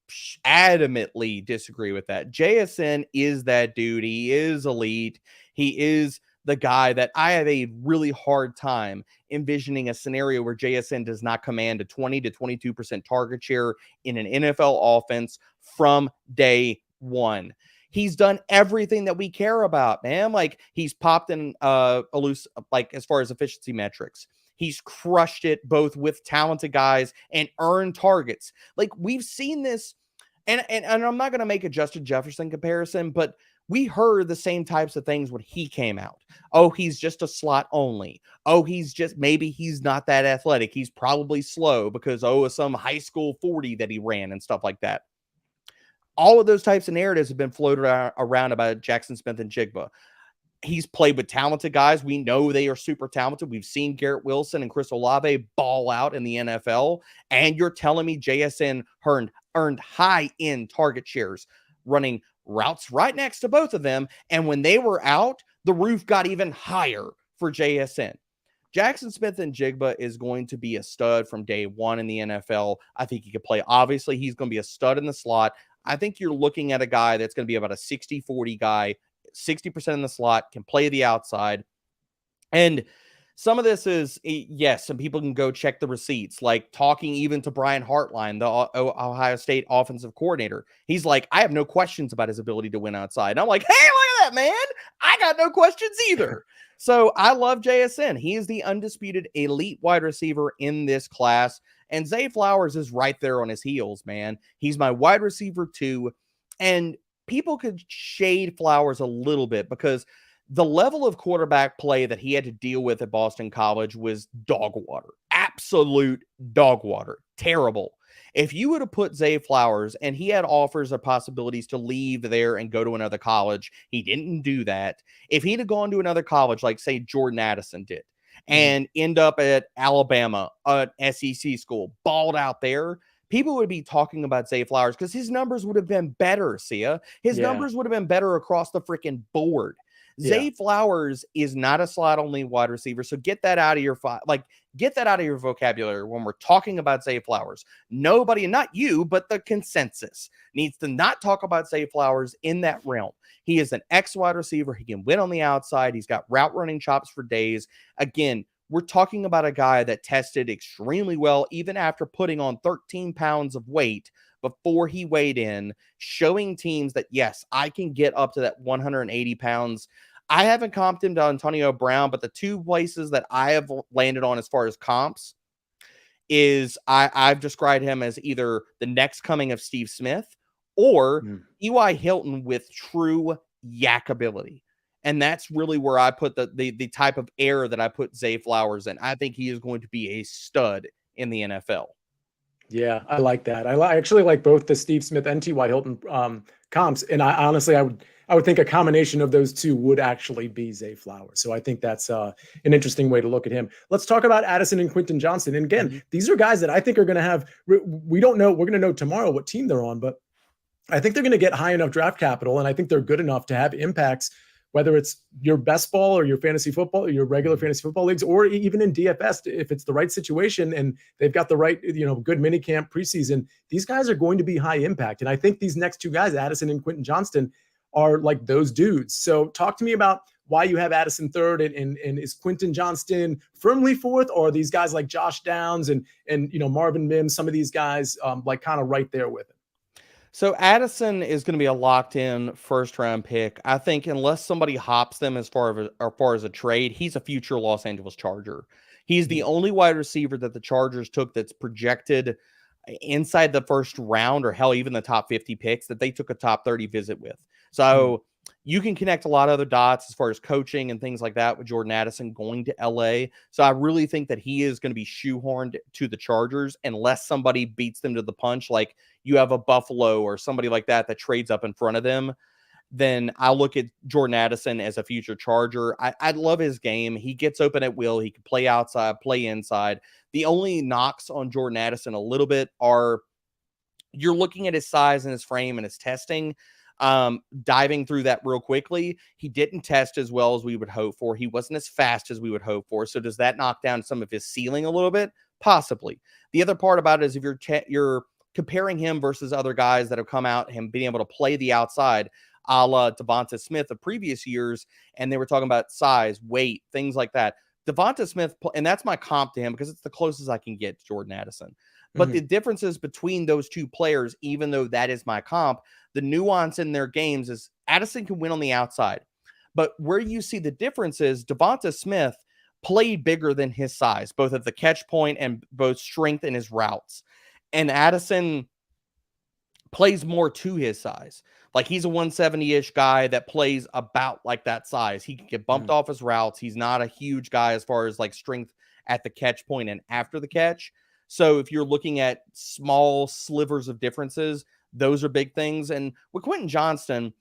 adamantly disagree with that. JSN is that dude. He is elite. He is the guy that I have a really hard time envisioning a scenario where JSN does not command a 20 to 22% target share in an NFL offense from day one. He's done everything that we care about, man. Like, he's popped in loose, like, as far as efficiency metrics. He's crushed it both with talented guys and earned targets. Like, we've seen this, and I'm not going to make a Justin Jefferson comparison, but we heard the same types of things when he came out. Oh, he's just a slot only. Oh, maybe he's not that athletic. He's probably slow because, some high school 40 that he ran and stuff like that. All of those types of narratives have been floated around about Jackson Smith-Njigba. He's played with talented guys. We know they are super talented. We've seen Garrett Wilson and Chris Olave ball out in the NFL. And you're telling me JSN earned high-end target shares, running routes right next to both of them. And when they were out, the roof got even higher for JSN. Jackson Smith-Njigba is going to be a stud from day one in the NFL. I think he could play. Obviously, he's going to be a stud in the slot. I think you're looking at a guy that's going to be about a 60-40 guy, 60% in the slot, can play the outside. And some of this is, yes, some people can go check the receipts, like talking even to Brian Hartline, the Ohio State offensive coordinator. He's like, I have no questions about his ability to win outside. And I'm like, hey, look at that, man. I got no questions either. So I love JSN. He is the undisputed elite wide receiver in this class. And Zay Flowers is right there on his heels, man. He's my wide receiver too. And people could shade Flowers a little bit because the level of quarterback play that he had to deal with at Boston College was dog water. Absolute dog water. Terrible. If you would have put Zay Flowers, and he had offers or possibilities to leave there and go to another college, he didn't do that. If he'd have gone to another college, like say Jordan Addison did, and end up at Alabama, an SEC school, balled out there, people would be talking about Zay Flowers because his numbers would have been better, Sia. His numbers would have been better across the freaking board. Zay Flowers is not a slot-only wide receiver, so get that out of your vocabulary when we're talking about Zay Flowers. Nobody, not you, but the consensus needs to not talk about Zay Flowers in that realm. He is an X-wide receiver. He can win on the outside. He's got route running chops for days. Again, we're talking about a guy that tested extremely well even after putting on 13 pounds of weight before he weighed in, showing teams that, yes, I can get up to that 180 pounds. I haven't comped him to Antonio Brown, but the two places that I have landed on as far as comps is I've described him as either the next coming of Steve Smith or E.Y. Hilton with true yak ability. And that's really where I put the type of air that I put Zay Flowers in. I think he is going to be a stud in the NFL. Yeah, I like that. I actually like both the Steve Smith and T.Y. Hilton comps. And I honestly would think a combination of those two would actually be Zay Flowers. So I think that's an interesting way to look at him. Let's talk about Addison and Quentin Johnston. And again, these are guys that I think are going to have, we don't know, we're going to know tomorrow what team they're on, but I think they're going to get high enough draft capital. And I think they're good enough to have impacts, whether it's your best ball or your fantasy football, or your regular fantasy football leagues, or even in DFS, if it's the right situation and they've got the right, good mini camp preseason, these guys are going to be high impact. And I think these next two guys, Addison and Quentin Johnston, are like those dudes. So talk to me about why you have Addison third and is Quentin Johnston firmly fourth, or are these guys like Josh Downs and Marvin Mims, some of these guys like kind of right there with him? So Addison is going to be a locked-in first-round pick. I think unless somebody hops them as far as a trade, he's a future Los Angeles Charger. He's the only wide receiver that the Chargers took that's projected inside the first round, or hell, even the top 50 picks that they took a top 30 visit with. So you can connect a lot of other dots as far as coaching and things like that with Jordan Addison going to LA. So I really think that he is going to be shoehorned to the Chargers unless somebody beats them to the punch, like you have a Buffalo or somebody like that trades up in front of them. Then I look at Jordan Addison as a future Charger. I love his game. He gets open at will. He can play outside, play inside. The only knocks on Jordan Addison a little bit are you're looking at his size and his frame and his testing. Diving through that real quickly, he didn't test as well as we would hope for. He wasn't as fast as we would hope for. So does that knock down some of his ceiling a little bit? Possibly. The other part about it is if you're comparing him versus other guys that have come out, him being able to play the outside, a la Devonta Smith of previous years, and they were talking about size, weight, things like that. Devonta Smith, and that's my comp to him because it's the closest I can get to Jordan Addison. But the differences between those two players, even though that is my comp, the nuance in their games is Addison can win on the outside. But where you see the difference is Devonta Smith played bigger than his size, both at the catch point and both strength in his routes. And Addison plays more to his size. Like he's a 170-ish guy that plays about like that size. He can get bumped off his routes. He's not a huge guy as far as like strength at the catch point and after the catch. So if you're looking at small slivers of differences, those are big things. And with Quentin Johnston,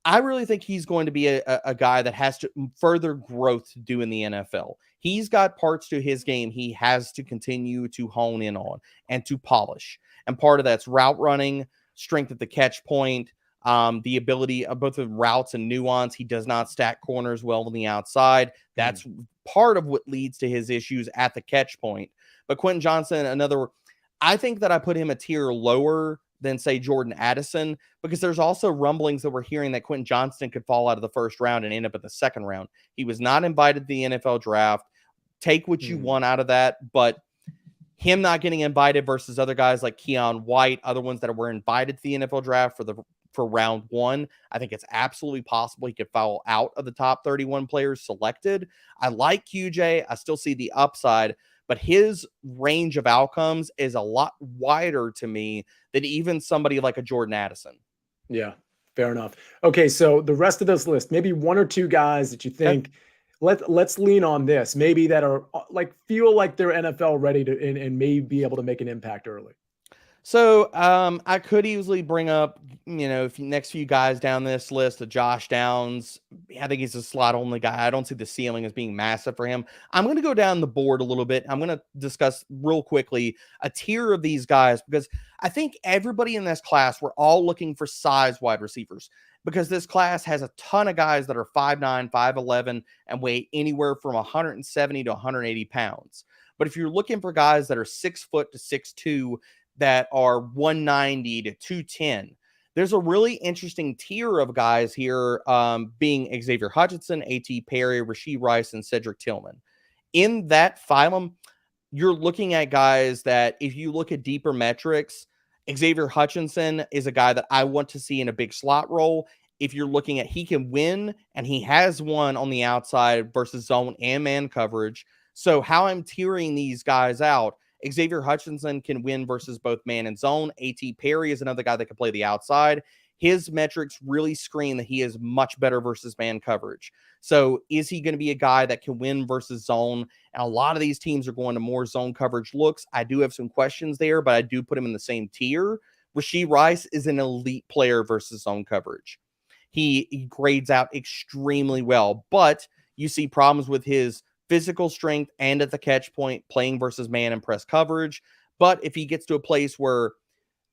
I really think he's going to be a guy that has to further growth to do in the NFL. He's got parts to his game he has to continue to hone in on and to polish. And part of that's route running, strength at the catch point, the ability of both the routes and nuance. He does not stack corners well on the outside. That's part of what leads to his issues at the catch point. But Quentin Johnston, I think that I put him a tier lower than, say, Jordan Addison, because there's also rumblings that we're hearing that Quentin Johnston could fall out of the first round and end up in the second round. He was not invited to the NFL draft. Take what you want out of that, but him not getting invited versus other guys like Keon White, other ones that were invited to the NFL draft for round one, I think it's absolutely possible he could fall out of the top 31 players selected. I like QJ. I still see the upside, but his range of outcomes is a lot wider to me than even somebody like a Jordan Addison. Yeah, fair enough. Okay, so the rest of this list, maybe one or two guys that you think, let's lean on this, maybe that are like feel like they're NFL ready to and may be able to make an impact early. So I could easily bring up, next few guys down this list, Josh Downs. I think he's a slot only guy. I don't see the ceiling as being massive for him. I'm going to go down the board a little bit. I'm going to discuss real quickly a tier of these guys because I think everybody in this class, we're all looking for size wide receivers because this class has a ton of guys that are 5'9", 5'11", and weigh anywhere from 170 to 180 pounds. But if you're looking for guys that are 6 foot to 6'2", that are 190 to 210. There's a really interesting tier of guys here, being Xavier Hutchinson, A.T. Perry, Rashee Rice, and Cedric Tillman. In that phylum, you're looking at guys that, if you look at deeper metrics, Xavier Hutchinson is a guy that I want to see in a big slot role. If you're looking at, he can win, and he has won on the outside versus zone and man coverage. So how I'm tiering these guys out, Xavier Hutchinson can win versus both man and zone. A.T. Perry is another guy that can play the outside. His metrics really scream that he is much better versus man coverage. So is he going to be a guy that can win versus zone? And a lot of these teams are going to more zone coverage looks. I do have some questions there, but I do put him in the same tier. Rashee Rice is an elite player versus zone coverage. He grades out extremely well, but you see problems with his physical strength and at the catch point, playing versus man and press coverage. But if he gets to a place where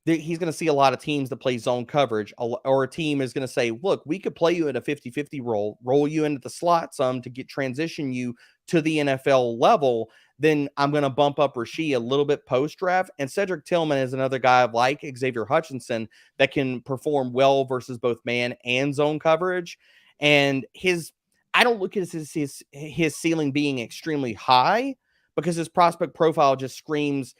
he's going to see a lot of teams that play zone coverage, or a team is going to say, look, we could play you in a 50-50 roll you into the slot some to transition you to the NFL level, then I'm going to bump up Rashee a little bit post-draft. And Cedric Tillman is another guy like Xavier Hutchinson that can perform well versus both man and zone coverage. And I don't look at his ceiling being extremely high because his prospect profile just screams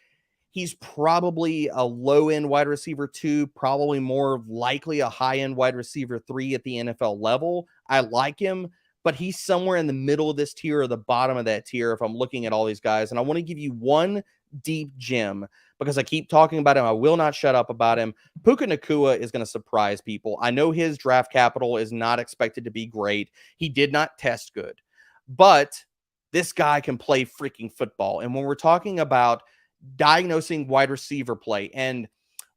he's probably a low-end wide receiver 2, probably more likely a high-end wide receiver 3 at the NFL level. I like him, but he's somewhere in the middle of this tier or the bottom of that tier if I'm looking at all these guys. And I want to give you one deep gem because I keep talking about him. I will not shut up about him. Puka Nacua is going to surprise people. I know his draft capital is not expected to be great. He did not test good, but this guy can play freaking football. And when we're talking about diagnosing wide receiver play, and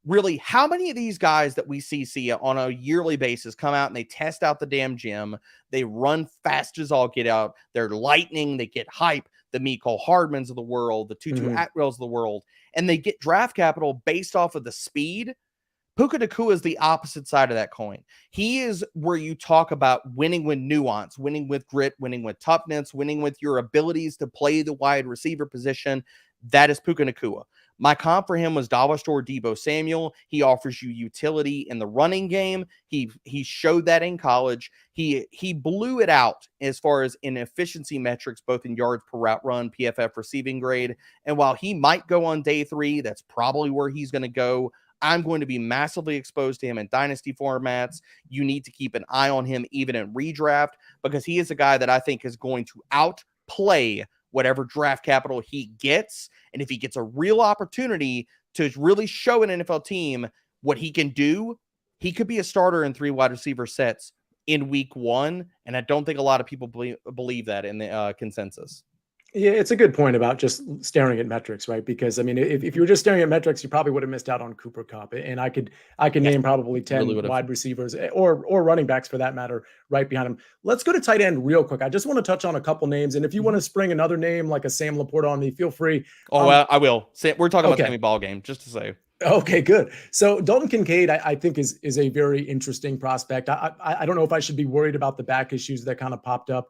really how many of these guys that we see on a yearly basis come out and they test out the damn gym, they run fast as all get out, they're lightning, they get hype, the Mecole Hardmans of the world, the Tutu Atwells of the world, and they get draft capital based off of the speed. Puka Nacua is the opposite side of that coin. He is where you talk about winning with nuance, winning with grit, winning with toughness, winning with your abilities to play the wide receiver position. That is Puka Nacua. My comp for him was Dollar Store Deebo Samuel. He offers you utility in the running game. He showed that in college. He blew it out as far as in efficiency metrics, both in yards per route run, PFF receiving grade. And while he might go on day 3, that's probably where he's going to go. I'm going to be massively exposed to him in dynasty formats. You need to keep an eye on him even in redraft, because he is a guy that I think is going to outplay whatever draft capital he gets. And if he gets a real opportunity to really show an NFL team what he can do, he could be a starter in 3 wide receiver sets in week 1. And I don't think a lot of people believe that in the consensus. Yeah, it's a good point about just staring at metrics, right? Because I mean, if you were just staring at metrics, you probably would have missed out on Cooper Kupp. And I could name probably 10 really wide receivers or running backs for that matter right behind him. Let's go to tight end real quick. I just want to touch on a couple names, and if you want to spring another name like a Sam Laporta on me, feel free. I will. We're talking about Sammy Ballgame, just to say. Okay, good. So Dalton Kincaid, I think is a very interesting prospect. I don't know if I should be worried about the back issues that kind of popped up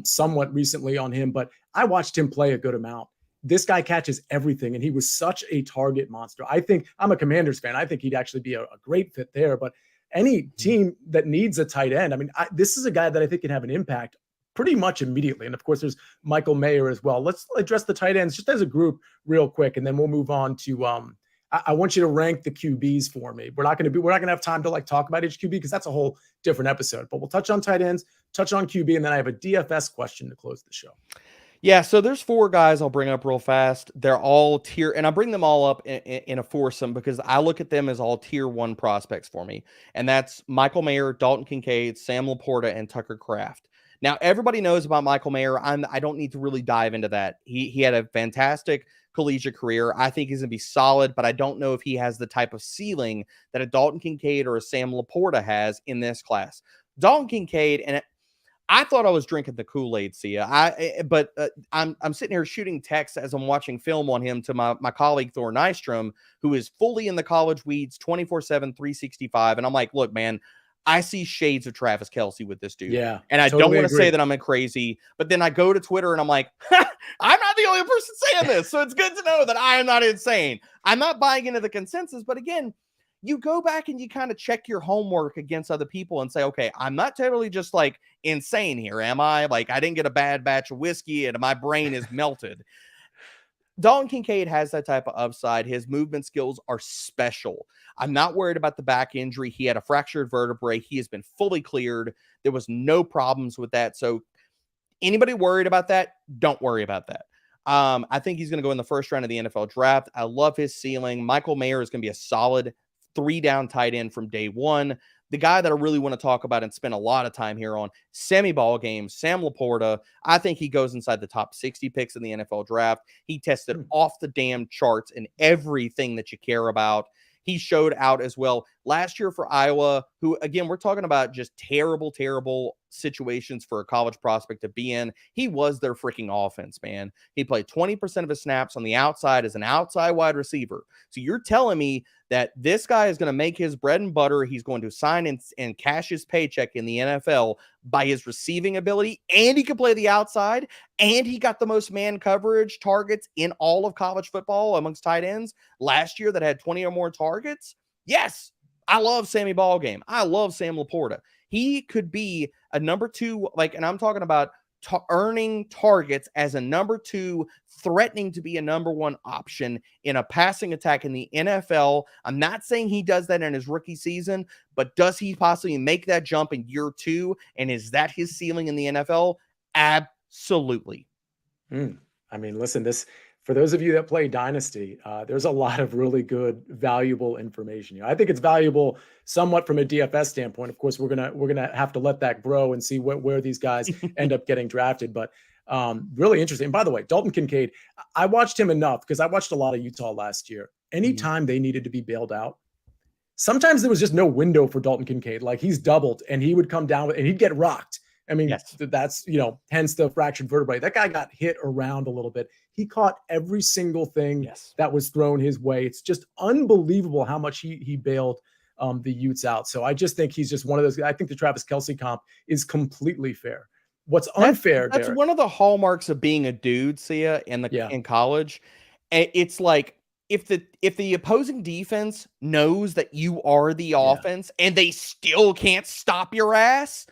somewhat recently on him, but I watched him play a good amount. This guy catches everything, and he was such a target monster. I think I'm a Commanders fan. I think he'd actually be a great fit there, but any team that needs a tight end, I mean, this is a guy that I think can have an impact pretty much immediately. And of course, there's Michael Mayer as well. Let's address the tight ends just as a group real quick, and then we'll move on to I want you to rank the QBs for me. We're not going to have time to talk about each QB because that's a whole different episode, but we'll touch on tight ends, touch on QB, and then I have a DFS question to close the show. Yeah, so there's 4 guys I'll bring up real fast. They're all tier, and I bring them all up in a foursome because I look at them as all tier 1 prospects for me. And that's Michael Mayer, Dalton Kincaid, Sam Laporta, and Tucker Kraft. Now, everybody knows about Michael Mayer. I don't need to really dive into that. He had a fantastic collegiate career. I think he's going to be solid, but I don't know if he has the type of ceiling that a Dalton Kincaid or a Sam Laporta has in this class. Dalton Kincaid, and I thought I was drinking the Kool-Aid, Sia. But I'm sitting here shooting texts as I'm watching film on him to my colleague Thor Nystrom, who is fully in the college weeds 24/7, 365. And I'm like, look, man, I see shades of Travis Kelce with this dude. Yeah. And I totally don't want to agree. say that I'm crazy, but then I go to Twitter and I'm like, I'm not the only person saying this. So it's good to know that I am not insane. I'm not buying into the consensus. But again, you go back and you kind of check your homework against other people and say, okay, I'm not totally just insane here, am I? I didn't get a bad batch of whiskey and my brain is melted. Dalton Kincaid has that type of upside. His movement skills are special. I'm not worried about the back injury. He had a fractured vertebrae. He has been fully cleared. There was no problems with that. So anybody worried about that, don't worry about that. I think he's going to go in the first round of the NFL draft. I love his ceiling. Michael Mayer is going to be a solid 3-down tight end from day 1. The guy that I really want to talk about and spend a lot of time here on, Sammy Ballgame, Sam Laporta. I think he goes inside the top 60 picks in the NFL draft. He tested off the damn charts in everything that you care about. He showed out as well last year for Iowa, who, again, we're talking about just terrible, terrible situations for a college prospect to be in. He was their freaking offense, man. He played 20% of his snaps on the outside as an outside wide receiver. So you're telling me that this guy is going to make his bread and butter. He's going to sign and cash his paycheck in the NFL by his receiving ability, and he can play the outside, and he got the most man coverage targets in all of college football amongst tight ends last year that had 20 or more targets. Yes, I love Sammy Ballgame. I love Sam Laporta. He could be a number 2, and I'm talking about earning targets as a number 2, threatening to be a number 1 option in a passing attack in the NFL. I'm not saying he does that in his rookie season, but does he possibly make that jump in year 2? And is that his ceiling in the NFL? Absolutely. I mean, listen, this For those of you that play Dynasty, there's a lot of really good, valuable information. I think it's valuable somewhat from a DFS standpoint. Of course, we're gonna have to let that grow and see where these guys end up getting drafted. But really interesting. And by the way, Dalton Kincaid, I watched him enough because I watched a lot of Utah last year. Anytime they needed to be bailed out, sometimes there was just no window for Dalton Kincaid. Like he's doubled and he would come down and he'd get rocked. I mean, Yes. that's, hence the fractured vertebrae. That guy got hit around a little bit. He caught every single thing that was thrown his way. It's just unbelievable how much he bailed the Utes out. So I just think he's just one of those. I think the Travis Kelce comp is completely fair. What's unfair, That's Derek, one of the hallmarks of being a dude, Sia, in college. It's like if the opposing defense knows that you are the offense and they still can't stop your ass,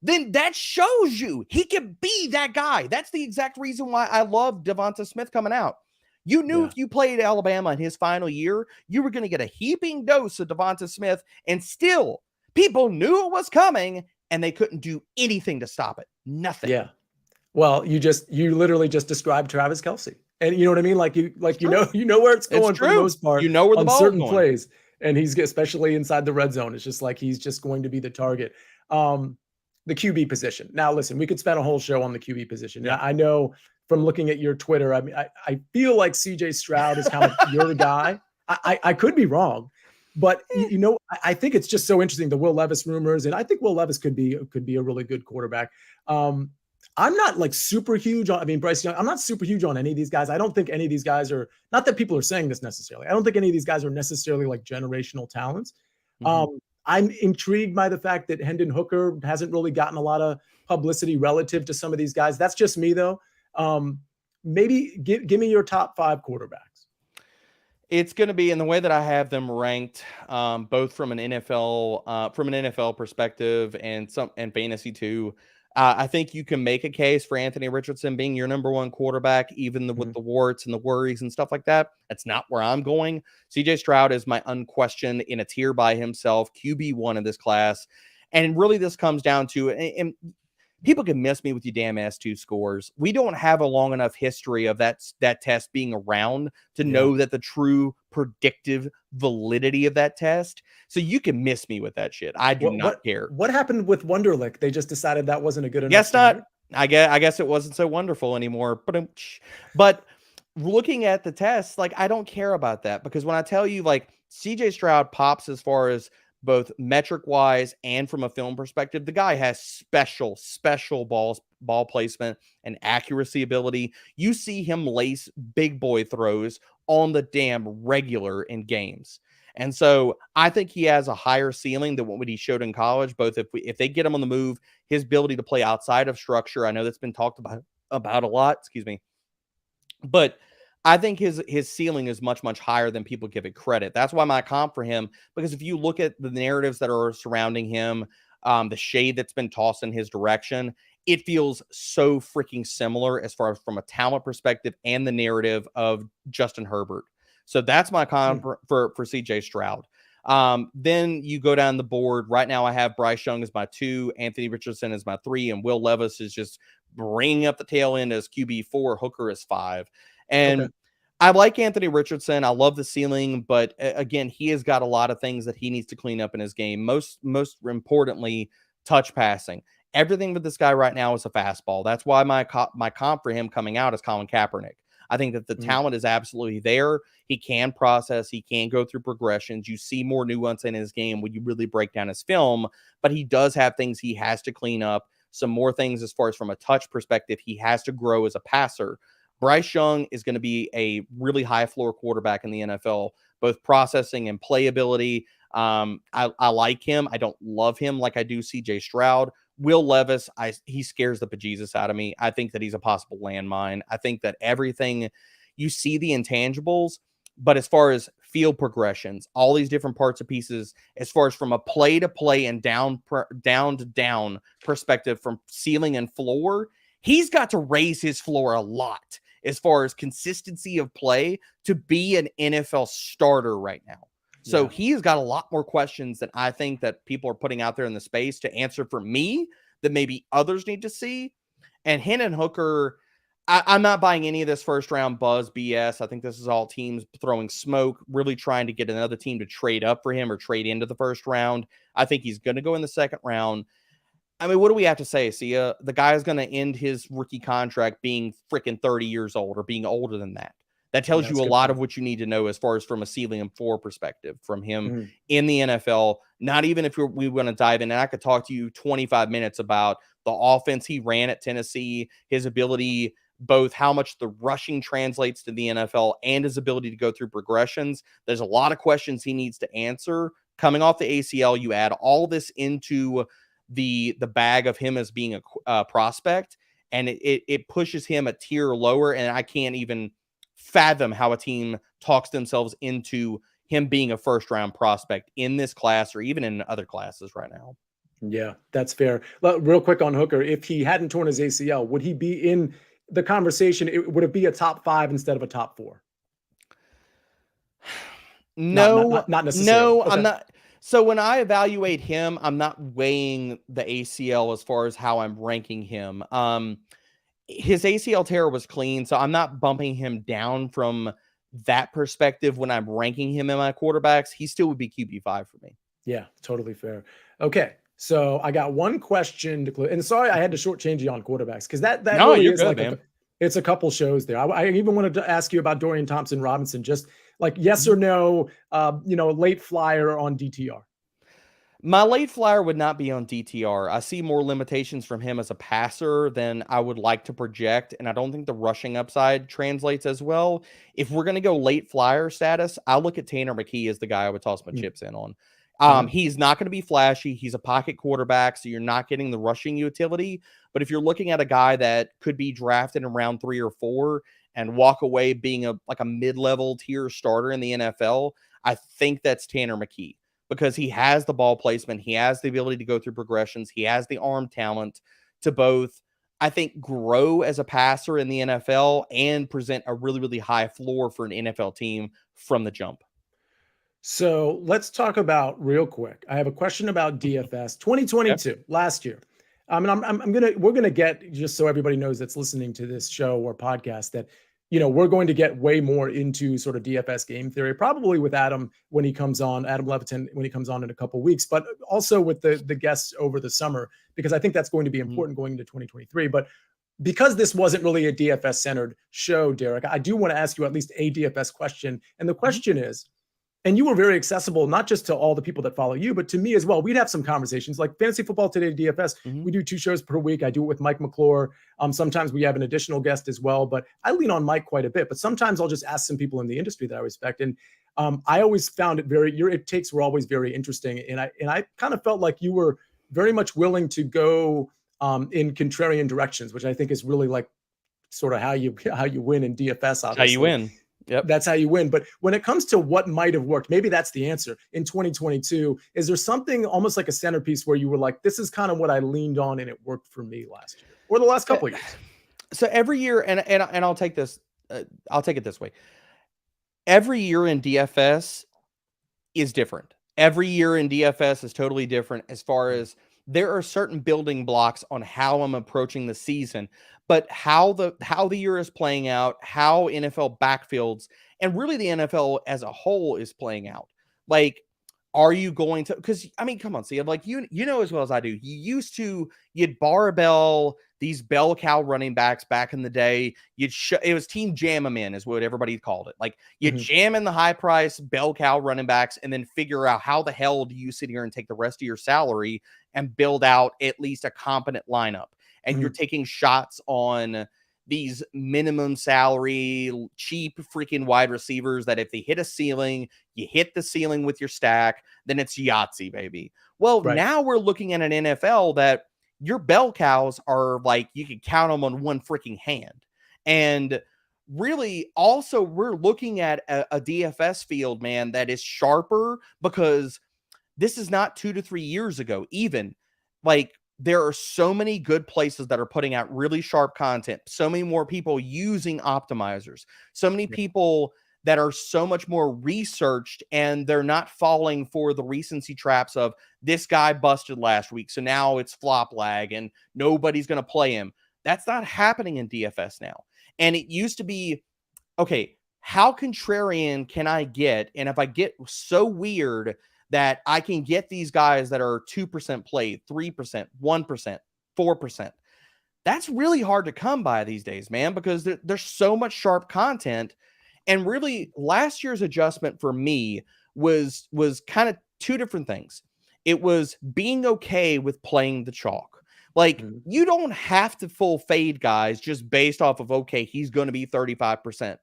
then that shows you he can be that guy. That's the exact reason why I love Devonta Smith coming out. You knew if you played Alabama in his final year, you were going to get a heaping dose of Devonta Smith, and still people knew it was coming and they couldn't do anything to stop it. Nothing. Yeah. Well, you literally just described Travis Kelce. And you know what I mean? You know where it's going for the most part. You know where the ball's certain going. Plays. And he's especially inside the red zone. It's just like he's just going to be the target. The QB position. Now, listen, we could spend a whole show on the QB position. Yeah. I know from looking at your Twitter, I mean, I feel like CJ Stroud is kind of your guy. I could be wrong, but I think it's just so interesting, the Will Levis rumors, and I think Will Levis could be a really good quarterback. I'm not like super huge on, Bryce Young, I'm not super huge on any of these guys. I don't think any of these guys are, not that people are saying this necessarily, I don't think any of these guys are necessarily like generational talents. I'm intrigued by the fact that Hendon Hooker hasn't really gotten a lot of publicity relative to some of these guys. That's just me though. Maybe give me your top 5 quarterbacks. It's going to be in the way that I have them ranked, both from an NFL perspective and fantasy too. I think you can make a case for Anthony Richardson being your number 1 quarterback, even with the warts and the worries and stuff like that. That's not where I'm going. CJ Stroud is my unquestioned in a tier by himself, QB1 in this class. And really this comes down to, and people can miss me with you damn S2 scores. We don't have a long enough history of that test being around to know that the true predictive validity of that test. So you can miss me with that shit. I do not care. What happened with Wonderlic? They just decided that wasn't a good enough. Guess not. I guess it wasn't so wonderful anymore. But looking at the test, like I don't care about that, because when I tell you like CJ Stroud pops as far as both metric wise and from a film perspective, the guy has special ball placement and accuracy ability. You see him lace big boy throws on the damn regular in games. And so I think he has a higher ceiling than what he showed in college, both if they get him on the move, his ability to play outside of structure. I know that's been talked about a lot, but I think his ceiling is much, much higher than people give it credit. That's why my comp for him, because if you look at the narratives that are surrounding him, the shade that's been tossed in his direction, it feels so freaking similar as far as from a talent perspective and the narrative of Justin Herbert. So that's my comp for CJ Stroud. Then you go down the board. Right now I have Bryce Young as my 2, Anthony Richardson as my 3, and Will Levis is just bringing up the tail end as QB4, Hooker is 5. And I like Anthony Richardson. I love the ceiling, but again, he has got a lot of things that he needs to clean up in his game. Most importantly, touch passing. Everything with this guy right now is a fastball. That's why my comp for him coming out is Colin Kaepernick. I think that the talent is absolutely there. He can process. He can go through progressions. You see more nuance in his game when you really break down his film, but he does have things he has to clean up. Some more things as far as from a touch perspective, he has to grow as a passer. Bryce Young is going to be a really high floor quarterback in the NFL, both processing and playability. I like him. I don't love him like I do CJ Stroud. Will Levis, he scares the bejesus out of me. I think that he's a possible landmine. I think that everything, you see the intangibles, but as far as field progressions, all these different parts and pieces, as far as from a play to play and down to down perspective from ceiling and floor, he's got to raise his floor a lot as far as consistency of play to be an NFL starter right now. So he has got a lot more questions that I think that people are putting out there in the space to answer for me that maybe others need to see. And Hendon Hooker, I'm not buying any of this first round buzz BS. I think this is all teams throwing smoke, really trying to get another team to trade up for him or trade into the first round. I think he's going to go in the second round. I mean, what do we have to say, Sia? The guy is going to end his rookie contract being freaking 30 years old or being older than that. That tells you a lot of what you need to know as far as from a ceiling and floor perspective from him in the NFL. Not even if we want to dive in, and I could talk to you 25 minutes about the offense he ran at Tennessee, his ability, both how much the rushing translates to the NFL and his ability to go through progressions. There's a lot of questions he needs to answer. Coming off the ACL, you add all this into the bag of him as being a prospect, and it pushes him a tier lower, and I can't even fathom how a team talks themselves into him being a first-round prospect in this class or even in other classes right now. Yeah, that's fair. Real quick on Hooker, if he hadn't torn his ACL, would he be in the conversation? Would it be a top 5 instead of a top 4? No, not necessarily. No, Okay. I'm not. So when I evaluate him, I'm not weighing the ACL as far as how I'm ranking him. His ACL tear was clean, so I'm not bumping him down from that perspective when I'm ranking him in my quarterbacks. He still would be QB5 for me. Yeah, totally fair. Okay, so I got one question to close. And sorry, I had to shortchange you on quarterbacks because that No, really you're is good, like man. it's a couple shows there. I even wanted to ask you about Dorian Thompson-Robinson, just like yes or no, late flyer on DTR. My late flyer would not be on DTR. I see more limitations from him as a passer than I would like to project, and I don't think the rushing upside translates as well. If we're going to go late flyer status, I'll look at Tanner McKee as the guy I would toss my chips in on. He's not going to be flashy. He's a pocket quarterback, so you're not getting the rushing utility. But if you're looking at a guy that could be drafted in round 3 or 4 and walk away being a mid-level tier starter in the NFL, I think that's Tanner McKee. Because he has the ball placement, he has the ability to go through progressions, he has the arm talent to both, I think, grow as a passer in the NFL and present a really, really high floor for an NFL team from the jump. So let's talk about real quick. I have a question about DFS 2022 last year. I mean, we're gonna get, just so everybody knows that's listening to this show or podcast, that we're going to get way more into sort of DFS game theory, probably with Adam when he comes on, Adam Levitin when he comes on in a couple of weeks, but also with the guests over the summer, because I think that's going to be important going into 2023. But because this wasn't really a DFS centered show, Derek, I do want to ask you at least a DFS question. And the question is, and you were very accessible, not just to all the people that follow you, but to me as well. We'd have some conversations like Fantasy Football Today, DFS. We do 2 shows per week. I do it with Mike McClure. Sometimes we have an additional guest as well, but I lean on Mike quite a bit. But sometimes I'll just ask some people in the industry that I respect. And I always found it your takes were always very interesting. And I kind of felt like you were very much willing to go in contrarian directions, which I think is really like sort of how you win in DFS. Obviously. How you win. Yep. That's how you win. But when it comes to what might have worked, maybe that's the answer in 2022. Is there something almost like a centerpiece where you were like, this is kind of what I leaned on and it worked for me last year or the last couple of years? So every year, and I'll take this, I'll take it this way. Every year in DFS is different. Every year in DFS is totally different as far as there are certain building blocks on how I'm approaching the season, but how the year is playing out, how NFL backfields, and really the NFL as a whole is playing out. Like, are you going to, because I mean, come on, see, like you know as well as I do, you'd barbell these bell cow running backs back in the day. It was team jam them in is what everybody called it. Like you jam in the high price bell cow running backs and then figure out how the hell do you sit here and take the rest of your salary and build out at least a competent lineup. And you're taking shots on these minimum salary, cheap freaking wide receivers that if they hit a ceiling, you hit the ceiling with your stack, then it's Yahtzee, baby. Well, now we're looking at an NFL that your bell cows are like, you can count them on one freaking hand. And really also we're looking at a DFS field, man, that is sharper because this is not 2 to 3 years ago, even like, there are so many good places that are putting out really sharp content, so many more people using optimizers, so many people that are so much more researched, and they're not falling for the recency traps of this guy busted last week, so now it's flop lag and nobody's going to play him. That's not happening in DFS now. And it used to be, okay, how contrarian can I get? And if I get so weird that I can get these guys that are 2% played, 3%, 1%, 4%, that's really hard to come by these days, man, because there's so much sharp content. And really, last year's adjustment for me was kind of two different things. It was being okay with playing the chalk. Like, you don't have to full fade guys just based off of, okay, he's going to be 35%.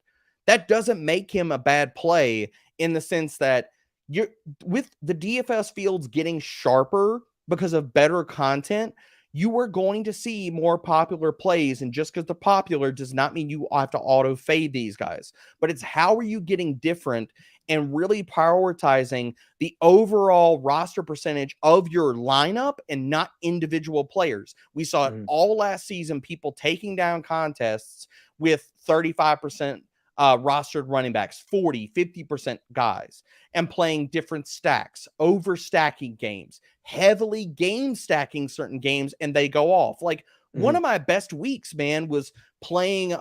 That doesn't make him a bad play, in the sense that you're with the DFS fields getting sharper because of better content. You are going to see more popular plays, and just because they're popular does not mean you have to auto fade these guys. But it's how are you getting different and really prioritizing the overall roster percentage of your lineup and not individual players. We saw it all last season, people taking down contests with 35% rostered running backs, 40, 50% guys, and playing different stacks, overstacking games, heavily game stacking certain games, and they go off. Like, one of my best weeks, man, was playing,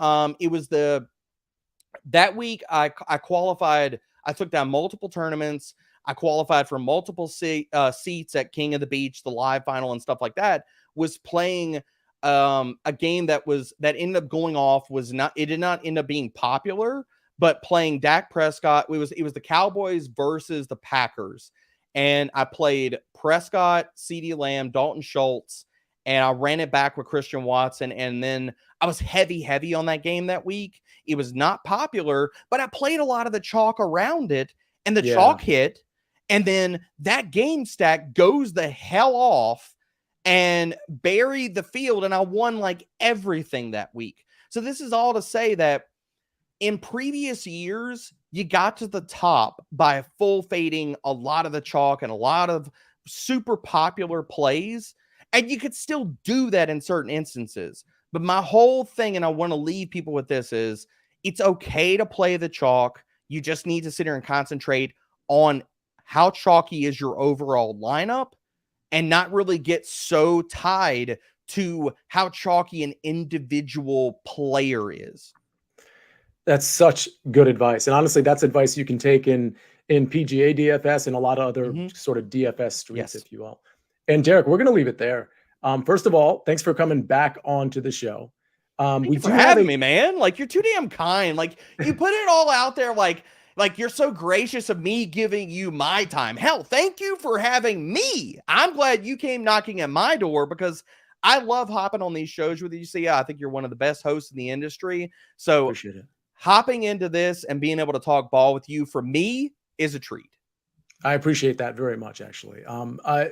it was that week I qualified, I took down multiple tournaments, I qualified for multiple seats at King of the Beach, the live final and stuff like that, was playing a game that ended up going off, it did not end up being popular, but playing Dak Prescott. It was the Cowboys versus the Packers. And I played Prescott, CeeDee Lamb, Dalton Schultz, and I ran it back with Christian Watson. And then I was heavy on that game that week. It was not popular, but I played a lot of the chalk around it, and the chalk hit. And then that game stack goes the hell off and buried the field, and I won like everything that week. So this is all to say that in previous years, you got to the top by full fading a lot of the chalk and a lot of super popular plays, and you could still do that in certain instances. But my whole thing, and I want to leave people with this, is it's okay to play the chalk. You just need to sit here and concentrate on how chalky is your overall lineup, and not really get so tied to how chalky an individual player is. That's such good advice. And honestly, that's advice you can take in PGA DFS and a lot of other sort of DFS streets, if you will. And Derek, we're going to leave it there. First of all, thanks for coming back onto the show. Thank you for having me, man. Like, you're too damn kind. Like, you put it all out there, like you're so gracious of me giving you my time. Hell, thank you for having me. I'm glad you came knocking at my door, because I love hopping on these shows with you. Sia, I think you're one of the best hosts in the industry. So appreciate it. Hopping into this and being able to talk ball with you, for me, is a treat. I appreciate that very much, actually.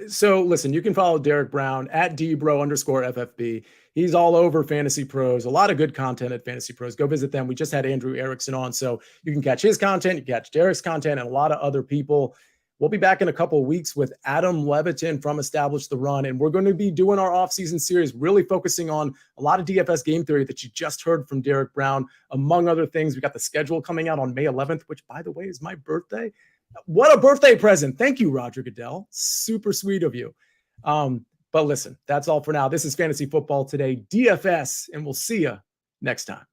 So listen, you can follow Derek Brown at @dbro_FFB. He's all over Fantasy Pros, a lot of good content at Fantasy Pros. Go visit them. We just had Andrew Erickson on, so you can catch his content, you can catch Derek's content, and a lot of other people. We'll be back in a couple of weeks with Adam Levitin from Establish the Run, and we're going to be doing our off-season series, really focusing on a lot of DFS game theory that you just heard from Derek Brown, among other things. We got the schedule coming out on May 11th, which, by the way, is my birthday. What a birthday present. Thank you, Roger Goodell. Super sweet of you. But listen, that's all for now. This is Fantasy Football Today, DFS, and we'll see you next time.